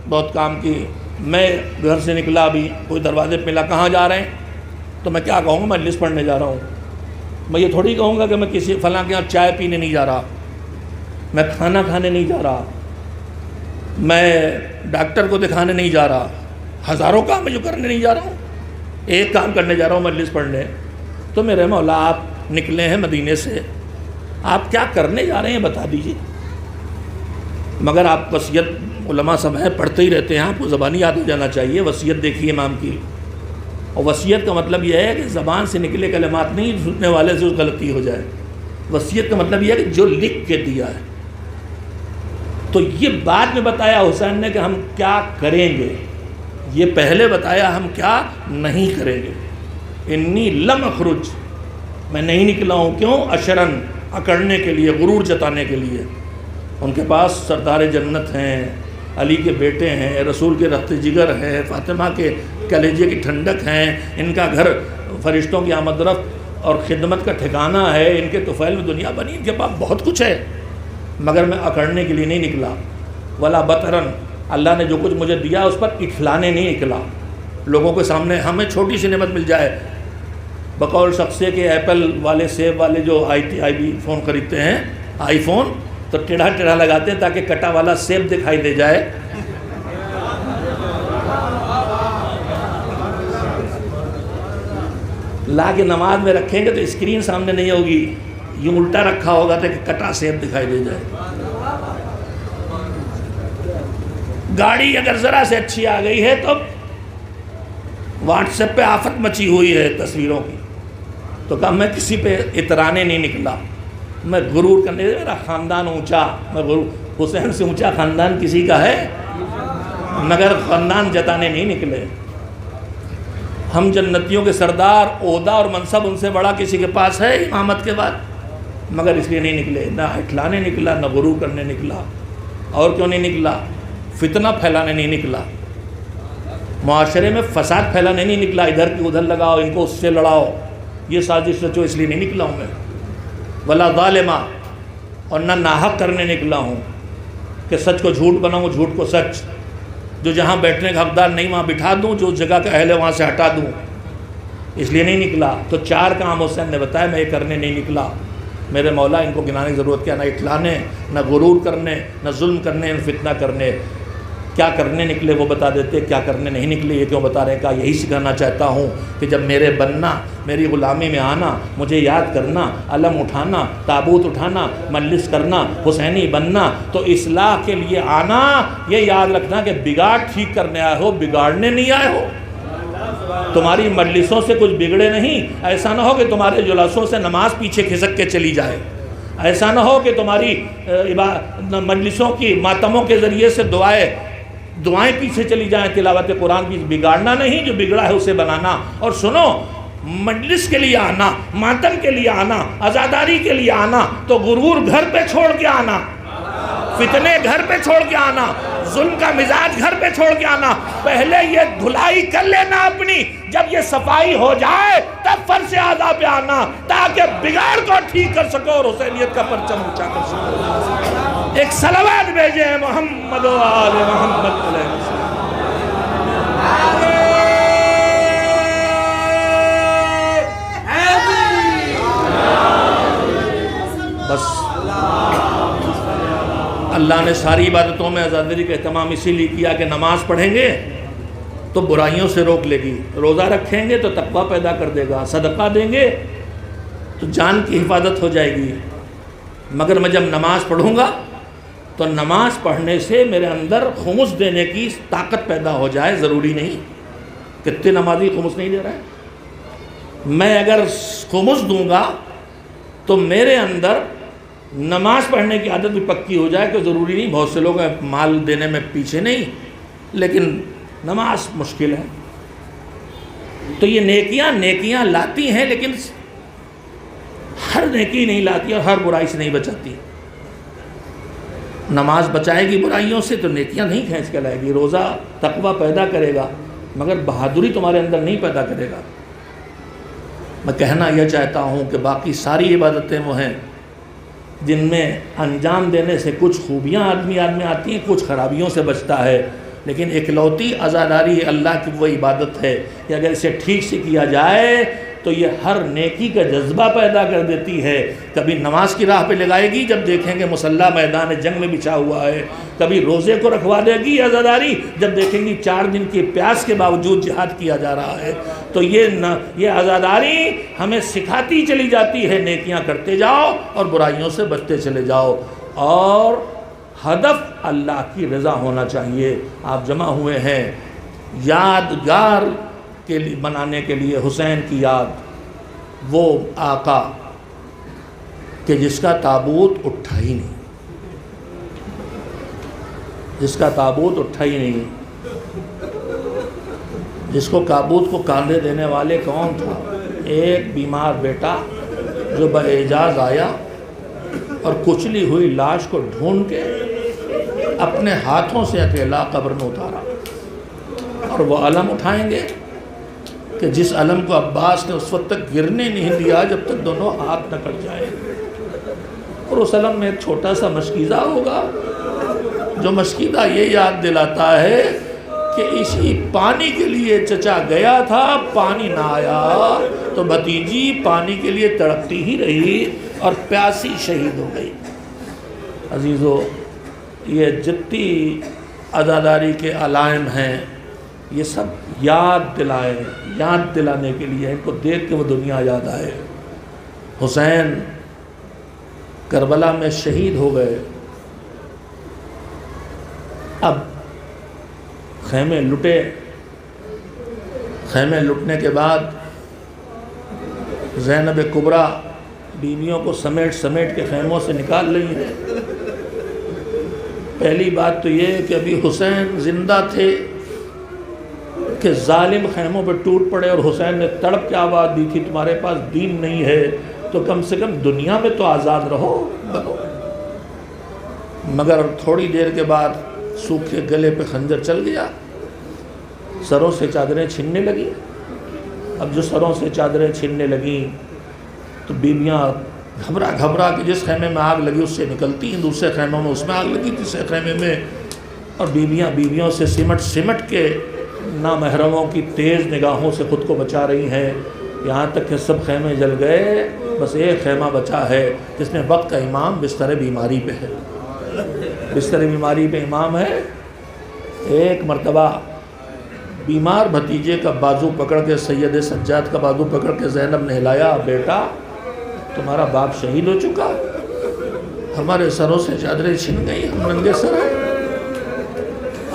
بہت کام کی، میں گھر سے نکلا، ابھی کوئی دروازے پہ ملا، کہاں جا رہے ہیں؟ تو میں کیا کہوں گا، میں لسٹ پڑھنے جا رہا ہوں۔ میں یہ تھوڑی کہوں گا کہ میں کسی فلاں کے یہاں چائے پینے نہیں جا رہا، میں کھانا کھانے نہیں جا رہا، میں ڈاکٹر کو دکھانے نہیں جا رہا، ہزاروں کام جو کرنے نہیں جا رہا ہوں، ایک کام کرنے جا رہا ہوں، مجلس پڑھنے۔ تو میرے مولا آپ نکلے ہیں مدینے سے، آپ کیا کرنے جا رہے ہیں بتا دیجیے۔ مگر آپ وصیت، علماء سب ہیں پڑھتے ہی رہتے ہیں، آپ کو زبانی یاد ہو جانا چاہیے۔ وصیت دیکھیے امام کی، اور وصیت کا مطلب یہ ہے کہ زبان سے نکلے کلمات نہیں سننے والے سے اس غلطی ہو جائے۔ وصیت کا مطلب یہ ہے کہ جو لکھ کے دیا ہے۔ تو یہ بعد میں بتایا حسین نے کہ ہم کیا کریں گے، یہ پہلے بتایا ہم کیا نہیں کریں گے۔ انی لم اخرج، میں نہیں نکلا ہوں، کیوں؟ اشرن، اکڑنے کے لیے، غرور جتانے کے لیے۔ ان کے پاس سردار جنت ہیں، علی کے بیٹے ہیں، رسول کے رخت جگر ہیں، فاطمہ کے کلیجے کی ٹھنڈک ہیں، ان کا گھر فرشتوں کی آمد رفت اور خدمت کا ٹھکانہ ہے، ان کے طفیل میں دنیا بنی، ان کے پاس بہت کچھ ہے، مگر میں اکڑنے کے لیے نہیں نکلا۔ ولا بطرن، اللہ نے جو کچھ مجھے دیا اس پر اٹھلانے نہیں نکلا۔ لوگوں کے سامنے ہمیں چھوٹی سی نعمت مل جائے، بقول شخصے کے ایپل والے، سیب والے جو آئی بی فون خریدتے ہیں، آئی فون، تو ٹیڑھا ٹیڑھا لگاتے ہیں تاکہ کٹا والا سیب دکھائی دے جائے۔ لا کے نماز میں رکھیں گے تو اسکرین سامنے نہیں ہوگی، یوں الٹا رکھا ہوگا تاکہ کٹا سیب دکھائی دے جائے۔ گاڑی اگر ذرا سے اچھی آ گئی ہے تو واٹس ایپ پہ آفت مچی ہوئی ہے تصویروں کی، تو کہا میں کسی پہ اترانے نہیں نکلا، میں غرور کرنے، میرا خاندان اونچا، میں حسین سے اونچا خاندان کسی کا ہے، مگر خاندان جتانے نہیں نکلے۔ ہم جنتیوں کے سردار، عہدہ اور منصب ان سے بڑا کسی کے پاس ہے امامت کے بعد، مگر اس لیے نہیں نکلے، نہ ہٹلانے نکلا، نہ غرور کرنے نکلا۔ اور کیوں نہیں نکلا؟ فتنہ پھیلانے نہیں نکلا، معاشرے میں فساد پھیلانے نہیں نکلا، ادھر کی ادھر لگاؤ، ان کو اس سے لڑاؤ، یہ سازش رچو، اس لیے نہیں نکلا ہوں میں۔ ولا ظالمہ، اور نہ ناحق کرنے نکلا ہوں کہ سچ کو جھوٹ بناؤں، جھوٹ کو سچ، جو جہاں بیٹھنے کا حقدار نہیں وہاں بٹھا دوں، جو جگہ کا اہل ہے وہاں سے ہٹا دوں، اس لیے نہیں نکلا۔ تو 4 کام حسین نے بتایا، میں یہ کرنے نہیں نکلا۔ میرے مولا ان کو گنانے کی ضرورت کیا؟ نہ اٹھلانے، نہ غرور کرنے، نہ ظلم کرنے، نہ فتنہ کرنے۔ کیا کرنے نکلے وہ بتا دیتے، کیا کرنے نہیں نکلے یہ کیوں بتا رہے ہیں؟ کہا یہی سکھانا چاہتا ہوں کہ جب میرے بننا، میری غلامی میں آنا، مجھے یاد کرنا، علم اٹھانا، تابوت اٹھانا، مجلس کرنا، حسینی بننا، تو اصلاح کے لیے آنا، یہ یاد رکھنا کہ بگاڑ ٹھیک کرنے آئے ہو، بگاڑنے نہیں آئے ہو۔ تمہاری مجلسوں سے کچھ بگڑے نہیں، ایسا نہ ہو کہ تمہارے جلسوں سے نماز پیچھے کھسک کے چلی جائے، ایسا نہ ہو کہ تمہاری مجلسوں کی ماتموں کے ذریعے سے دعائیں پیچھے چلی جائیں، تلاوت قرآن کی۔ بگاڑنا نہیں، جو بگڑا ہے اسے بنانا۔ اور سنو، مجلس کے لیے آنا، ماتم کے لیے آنا، عزاداری کے لیے آنا، تو غرور گھر پہ چھوڑ کے آنا، فتنے گھر پہ چھوڑ کے آنا، ظلم کا مزاج گھر پہ چھوڑ کے آنا۔ پہلے یہ دھلائی کر لینا اپنی، جب یہ صفائی ہو جائے تب فرش اعضاء پہ آنا، تاکہ بگاڑ کو ٹھیک کر سکو اور حسینیت کا پرچم اونچا کر سکو۔ ایک صلوات بھیجیں محمد و آل محمد علیہ وسلم۔ بس اللہ نے ساری عبادتوں میں عزاداری کا اہتمام اسی لیے کیا کہ نماز پڑھیں گے تو برائیوں سے روک لے گی، روزہ رکھیں گے تو تقویٰ پیدا کر دے گا، صدقہ دیں گے تو جان کی حفاظت ہو جائے گی۔ مگر میں جب نماز پڑھوں گا تو نماز پڑھنے سے میرے اندر خمس دینے کی طاقت پیدا ہو جائے۔ ضروری نہیں، کتنے نمازی خمس نہیں دے رہے ہیں؟ میں اگر خمس دوں گا تو میرے اندر نماز پڑھنے کی عادت بھی پکی ہو جائے، کہ ضروری نہیں، بہت سے لوگ مال دینے میں پیچھے نہیں، لیکن نماز مشکل ہے۔ تو یہ نیکیاں لاتی ہیں، لیکن ہر نیکی نہیں لاتی اور ہر برائی سے نہیں بچاتی۔ نماز بچائے گی برائیوں سے تو نیکیاں نہیں کھینچ کے لائے گی، روزہ تقویٰ پیدا کرے گا مگر بہادری تمہارے اندر نہیں پیدا کرے گا۔ میں کہنا یہ چاہتا ہوں کہ باقی ساری عبادتیں وہ ہیں جن میں انجام دینے سے کچھ خوبیاں آدمی آتی ہیں، کچھ خرابیوں سے بچتا ہے، لیکن اکلوتی عزاداری اللہ کی وہ عبادت ہے کہ اگر اسے ٹھیک سے کیا جائے تو یہ ہر نیکی کا جذبہ پیدا کر دیتی ہے۔ کبھی نماز کی راہ پہ لگائے گی جب دیکھیں گے مسلح میدان جنگ میں بچھا ہوا ہے، کبھی روزے کو رکھوا دے گی عزاداری جب دیکھیں گی 4 دن کی پیاس کے باوجود جہاد کیا جا رہا ہے۔ تو یہ عزاداری ہمیں سکھاتی چلی جاتی ہے، نیکیاں کرتے جاؤ اور برائیوں سے بچتے چلے جاؤ، اور ہدف اللہ کی رضا ہونا چاہیے۔ آپ جمع ہوئے ہیں یادگار کے لیے بنانے کے لیے حسین کی یاد، وہ آقا کہ جس کا تابوت اٹھا ہی نہیں، جس کا تابوت اٹھا ہی نہیں، جس کو تابوت کو کاندھے دینے والے کون تھا؟ ایک بیمار بیٹا جو باعجاز آیا اور کچلی ہوئی لاش کو ڈھونڈ کے اپنے ہاتھوں سے اکیلا قبر میں اتارا، اور وہ علم اٹھائیں گے کہ جس علم کو عباس نے اس وقت تک گرنے نہیں دیا جب تک دونوں ہاتھ نہ کٹ جائیں، اور اس علم میں ایک چھوٹا سا مشکیزہ ہوگا جو مشکیزہ یہ یاد دلاتا ہے کہ اسی پانی کے لیے چچا گیا تھا، پانی نہ آیا تو بھتیجی پانی کے لیے تڑپتی ہی رہی اور پیاسی شہید ہو گئی۔ عزیزو، یہ جتنی عزاداری کے علائم ہیں یہ سب یاد دلانے کے لیے، ان کو دیکھ کے وہ دنیا یاد آئے۔ حسین کربلا میں شہید ہو گئے، اب خیمے لٹے، خیمے لٹنے کے بعد زینب کبریٰ بیویوں کو سمیٹ کے خیموں سے نکال رہی ہیں۔ پہلی بات تو یہ کہ ابھی حسین زندہ تھے کہ ظالم خیموں پہ ٹوٹ پڑے، اور حسین نے تڑپ کے آواز دی تھی تمہارے پاس دین نہیں ہے تو کم سے کم دنیا میں تو آزاد رہو بنو۔ مگر تھوڑی دیر کے بعد سوکھے گلے پہ خنجر چل گیا، سروں سے چادریں چھننے لگیں۔ اب جو سروں سے چادریں چھننے لگیں تو بیویاں گھبرا کہ جس خیمے میں آگ لگی اس سے نکلتی ہیں، دوسرے خیموں میں اس میں آگ لگی، تیسرے خیمے میں، اور بیویوں سے سمٹ کے نامحرموں کی تیز نگاہوں سے خود کو بچا رہی ہیں، یہاں تک کہ سب خیمے جل گئے، بس ایک خیمہ بچا ہے جس میں وقت کا امام بستر بیماری پہ ہے، بستر بیماری پہ امام ہے، ایک مرتبہ بیمار بھتیجے کا بازو پکڑ کے سید سجاد کا بازو پکڑ کے زینب نے ہلایا، بیٹا تمہارا باپ شہید ہو چکا، ہمارے سروں سے چادریں چھن گئی، ہم ننگے سر ہیں،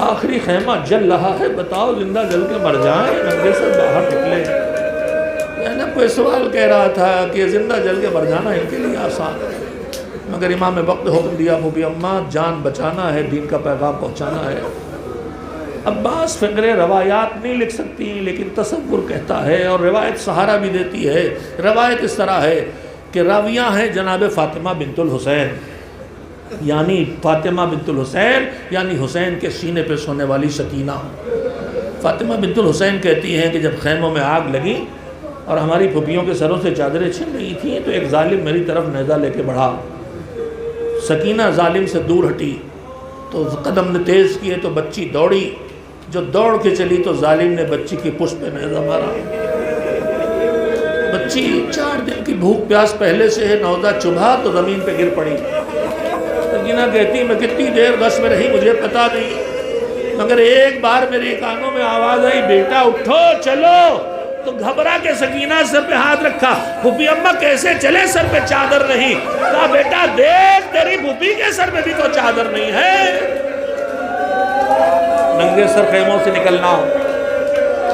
آخری خیمہ جل رہا ہے، بتاؤ زندہ جل کے مر جائیں ننگے سر باہر نکلے۔ زینب کوئی سوال کہہ رہا تھا کہ زندہ جل کے مر جانا ان کے لیے آسان ہے، مگر امام وقت حکم دیا پھوپھی اماں جان بچانا ہے، دین کا پیغام پہنچانا ہے۔ عباس فقرے روایات نہیں لکھ سکتی لیکن تصور کہتا ہے، اور روایت سہارا بھی دیتی ہے۔ روایت اس طرح ہے کہ راویہ ہیں جناب فاطمہ بنت الحسین، یعنی فاطمہ بنت الحسین یعنی حسین کے سینے پہ سونے والی سکینہ۔ فاطمہ بنت الحسین کہتی ہیں کہ جب خیموں میں آگ لگی اور ہماری پھوپھیوں کے سروں سے چادریں چھن رہی تھیں تو ایک ظالم میری طرف نیزہ لے کے بڑھا، سکینہ ظالم سے دور ہٹی تو قدم نے تیز کیے تو بچی دوڑی، جو دوڑ کے چلی تو ظالم نے بچی کی پشت پہ نیزہ مارا۔ بچی 4 دن کی بھوک پیاس پہلے سے ہے، نوزہ چبھا تو زمین پہ گر پڑی۔ سکینہ کہتی میں کتنی دیر غش میں رہی مجھے پتا نہیں، مگر ایک بار میرے کانوں میں آواز آئی بیٹا اٹھو چلو، تو گھبرا کے سکینہ سر پہ ہاتھ رکھا، پھوپھی اماں کیسے چلے سر پہ چادر نہیں؟ کہا بیٹا دیکھ تیری پھوپھی کے سر پہ بھی تو چادر نہیں ہے۔ ننگے سر خیموں سے نکلنا،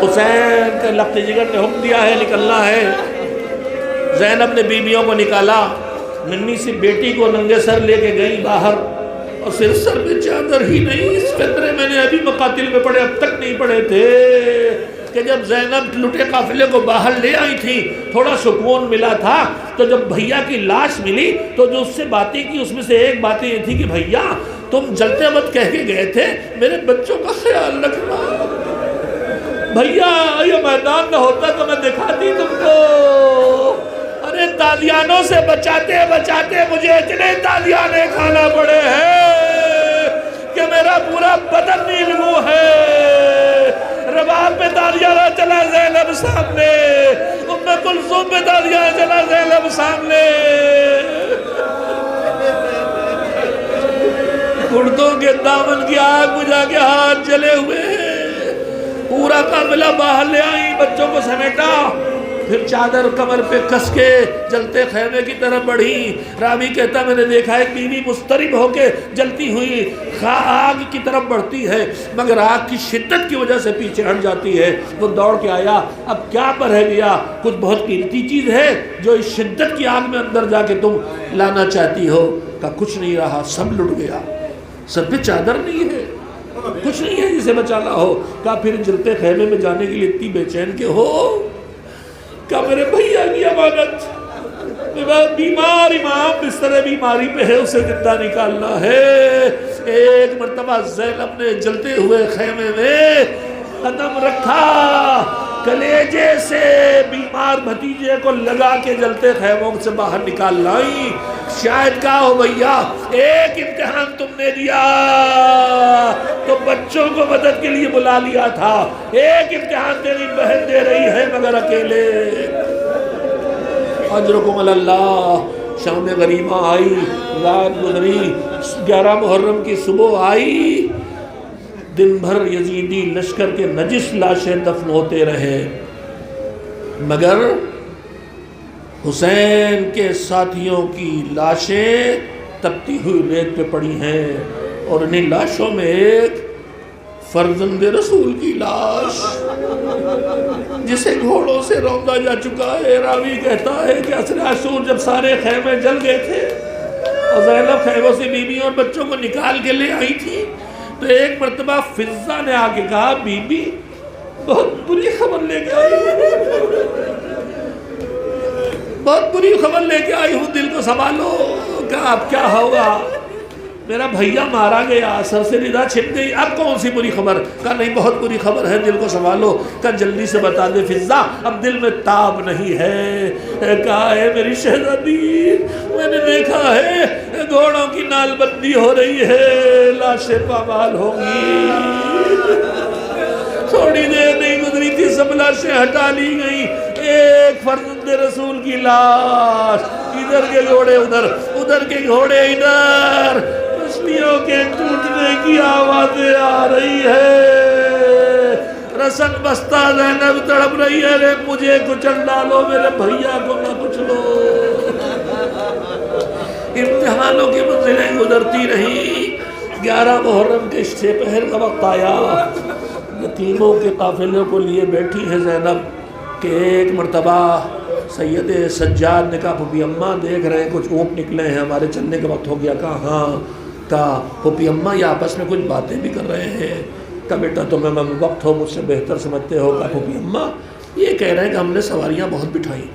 حسین کے لخت جگر نے حکم دیا ہے نکلنا ہے۔ زینب نے بیویوں کو نکالا، ننھی سی بیٹی کو ننگے سر لے کے گئی باہر، اور پھر سر میں چادر ہی نہیں۔ اس فطرے میں نے ابھی مقاتل میں پڑھے، اب تک نہیں پڑھے تھے کہ جب زینب لٹے قافلے کو باہر لے آئی تھی تھوڑا سکون ملا تھا، تو جب بھیا کی لاش ملی تو جو اس سے باتیں کی اس میں سے ایک بات یہ تھی کہ بھیا تم جلتے وقت کہہ کے گئے تھے میرے بچوں کا خیال رکھنا، بھیا یہ میدان نہ ہوتا تو میں دکھاتی تم کو، ارے تادیانوں سے بچاتے بچاتے مجھے اتنے تادیانے کھانا پڑے ہیں کہ میرا پورا بدن نیلگو ہے۔ رباب پہ تالیانہ چلا زینب سامنے، ام کلثوم پہ تالیانہ چلا زینب سامنے، گردوں کے دامن کی آگ بجھا کے ہاتھ جلے ہوئے، پورا قافلہ باہر لے آئی، بچوں کو سمیٹا، پھر چادر کمر پہ کس کے جلتے خیمے کی طرف بڑھی۔ راوی کہتا میں نے دیکھا ایک بیوی مضطرب ہو کے جلتی ہوئی آگ کی طرف بڑھتی ہے، مگر آگ کی شدت کی وجہ سے پیچھے ہٹ جاتی ہے۔ وہ دوڑ کے آیا، اب کیا پر رہ گیا؟ کچھ بہت قیمتی چیز ہے جو اس شدت کی آگ میں اندر جا کے تم لانا چاہتی ہو؟ کہا کچھ نہیں رہا، سب لٹ گیا، سب پہ چادر نہیں ہے، کچھ نہیں ہے جسے بچانا ہو۔ کہا پھر جلتے خیمے میں جانے کے لیے اتنی بے چین کے ہو؟ کہا میرے بھیا کی امانت، بیمار امام بستر بیماری پہ ہے، اسے زندہ نکالنا ہے۔ ایک مرتبہ زینب نے جلتے ہوئے خیمے میں قدم رکھا، کلیجے سے بیمار بھتیجے کو لگا کے جلتے خیموں سے باہر نکال لائی۔ شاید کہا ہو بھیا ایک امتحان تم نے دیا تو بچوں کو مدد کے لیے بلا لیا تھا، ایک امتحان تیری بہن دے رہی ہے مگر اکیلے۔ اجرکم اللہ۔ شام غریبہ آئی، رات گزری، 11 محرم کی صبح آئی، دن بھر یزیدی لشکر کے نجس لاشیں دفن ہوتے رہے، مگر حسین کے ساتھیوں کی لاشیں تپتی ہوئی ریت پہ پڑی ہیں، اور انہیں لاشوں میں ایک فرزند رسول کی لاش جسے گھوڑوں سے روندا جا چکا ہے۔ راوی کہتا ہے کہ عصر عاشور جب سارے خیمے جل گئے تھے اور زینب خیموں سے بیوی اور بچوں کو نکال کے لے آئی تھی، تو ایک مرتبہ فضہ نے آ کے کہا بی بی بہت بری خبر لے کے آئی ہوں، بہت بری خبر لے کے آئی ہوں، دل کو سنبھالو۔ کہا اب کیا ہوگا؟ میرا بھیا مارا گیا، سر سے ندا چھن گئی، اب کون سی بری خبر؟ کہا نہیں بہت بری خبر ہے، دل کو سنبھالو۔ کہا جلدی سے بتا دے فضہ، اب دل میں تاب نہیں ہے۔ کہا ہے میری شہزادی میں نے دیکھا ہے گھوڑوں کی نال بندی ہو رہی ہے، لاشیں پامال ہوں گی۔ تھوڑی دیر نہیں گزری تھی سب لاشیں ہٹا لی گئی، ایک فرزند رسول کی لاش، ادھر کے گھوڑے ادھر، ادھر کے گھوڑے ادھر، پسلیوں کے ٹوٹنے کی آوازیں آ رہی ہے۔ رسن بستہ زینب تڑپ رہی ہے، رے مجھے کچل ڈالو، میرے بھیا کو نہ کچلو۔ امتحانوں کی منزلیں گزرتی رہی۔ 11 محرم کے پہر کا وقت آیا، یتیموں کے قافلے کو لیے بیٹھی ہے زینب کہ ایک مرتبہ سید سجاد نے کہا پھوپھی اماں دیکھ رہے ہیں کچھ اونٹ نکلے ہیں، ہمارے چلنے کا وقت ہو گیا۔ کہا ہاں، کہا پھوپھی اماں یہ آپس میں کچھ باتیں بھی کر رہے ہیں۔ کہا بیٹا تمہیں وقت ہو مجھ سے بہتر سمجھتے ہو۔ کہا پھوپھی اماں یہ کہہ رہے ہیں کہ ہم نے سواریاں بہت بٹھائیں،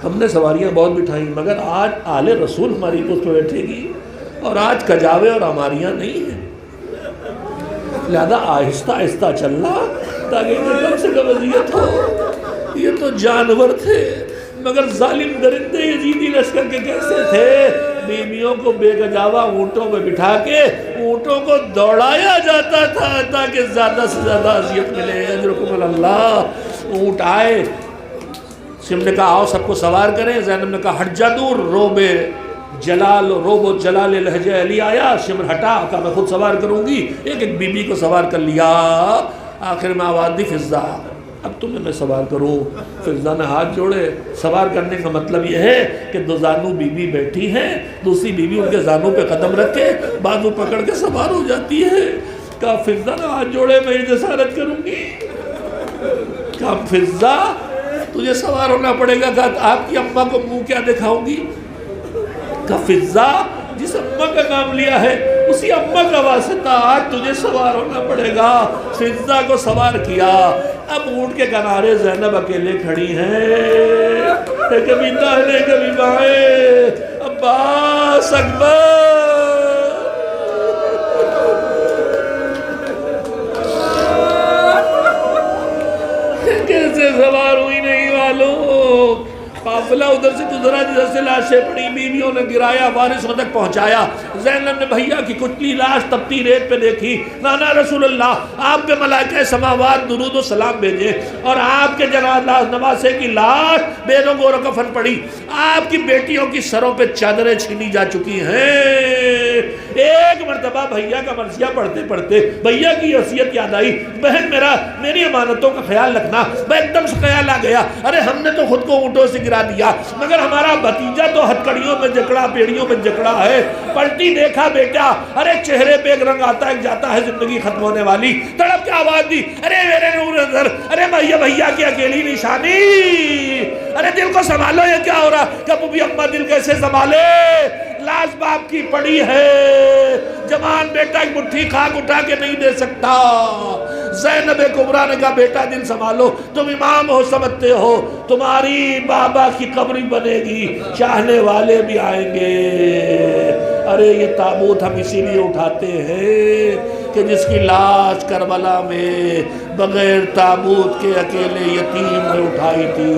ہم نے سواریاں بہت بٹھائیں، مگر آج آل رسول ہماری اس پہ بیٹھے گی اور آج کجاوے اور ہماریاں نہیں ہیں، لہذا آہستہ آہستہ چلنا تاکہ انہیں کم سے کم اذیت ہو۔ یہ تو جانور تھے، مگر ظالم درندے یزیدی لشکر کے کیسے تھے؟ بیویوں کو بے گجاوا اونٹوں پہ بٹھا کے اونٹوں کو دوڑایا جاتا تھا تاکہ زیادہ سے زیادہ اذیت ملے۔ اجرکم اللہ۔ اونٹ آئے، سم نے کہا آؤ سب کو سوار کریں۔ زینب نے کہا ہٹ جا دور، روب و جلال لہجہ علی آیا۔ شمر ہٹا، کہا میں خود سوار کروں گی۔ ایک ایک بی بی کو سوار کر لیا۔ آخر میں آواز دی فضہ اب تمہیں میں سوار کروں۔ فضہ نے ہاتھ جوڑے۔ سوار کرنے کا مطلب یہ ہے کہ 2 زانو بی بی بیٹھی ہیں، دوسری بی بی ان کے زانوں پہ قدم رکھے بازو پکڑ کے سوار ہو جاتی ہے۔ کہا فضہ نے ہاتھ جوڑے میں جسارت کروں گی۔ کہا فضہ تجھے سوار ہونا پڑے گا۔ کہا آپ کی اماں کو منہ کیا دکھاؤں گی؟ کہا فضہ جس اماں کا نام لیا ہے اسی اماں کا واسطہ آج تجھے سوار ہونا پڑے گا۔ فضہ کو سوار کیا۔ اب اونٹ کے کنارے زینب اکیلے کھڑی ہیں، کبھی داہنے کبھی بائیں، عباس اکبر۔ کیسے سوار ہوئی نہیں معلوم، قافلہ ادھر سے گزرا جدھر سے لاشیں پڑی، بیویوں نے گرایا، وارثوں تک پہنچایا۔ زینب نے بھیا کی کچلی لاش تپتی ریت پہ دیکھی۔ نانا رسول اللہ آپ پہ ملائکہ سماوات درود و سلام بھیجے، اور آپ کے جنازہ نواسے کی لاش بے رنگ و کفن پڑی۔ آپ کی بیٹیوں کی سروں پہ چادریں چھینی جا چکی ہیں۔ ایک مرتبہ بھیا کا مرثیہ پڑھتے پڑھتے بھیا کی وصیت یاد آئی، بہن میری امانتوں کا خیال رکھنا۔ میں ایک دم سے خیال آ گیا، ارے ہم نے تو خود کو اونٹوں سے گرا دیا، مگر ہمارا بھتیجا تو ہتھکڑیوں میں جکڑا، پیڑیوں میں جکڑا ہے۔ پلٹی دیکھا بیٹا، ارے چہرے پہ ایک رنگ آتا ہے، ایک جاتا ہے، زندگی ختم ہونے والی۔ تڑپ کے آواز دی، ارے میرے نور نظر، ارے بھیا کی اکیلی نشانی، ارے دل کو سنبھالو، یہ کیا ہو رہا؟ کہ پھوپھی اماں دل کیسے سنبھالے؟ لاش باپ کی پڑی ہے، جوان بیٹا ایک مٹھی خاک اٹھا کے نہیں دے سکتا۔ زینب کبریٰ نے کہا بیٹا دل سنبھالو، تم امام ہو سمجھتے ہو، تمہاری بابا کی قبر بنے گی، چاہنے والے بھی آئیں گے۔ ارے یہ تابوت ہم اسی لیے اٹھاتے ہیں کہ جس کی لاش کربلا میں بغیر تابوت کے اکیلے یتیم نے اٹھائی تھی،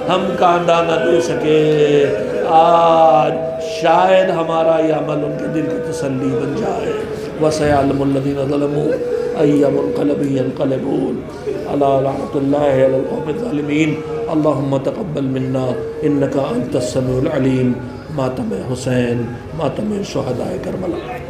ہم کاندھا نہ دے سکے، آج شاید ہمارا یہ عمل ان کے دل کی تسلی بن جائے۔ وَسَيَعْلَمُ الَّذِينَ ظَلَمُوا أَيَّ مُنقَلَبٍ يَنقَلِبُونَ أَلَا لَعْنَةُ اللَّهِ عَلَى الْقَوْمِ الظَّالِمِينَ اللهم تقبل منا إنك أنت السميع العليم۔ ماتم حسین، ماتم شہداء کربلا۔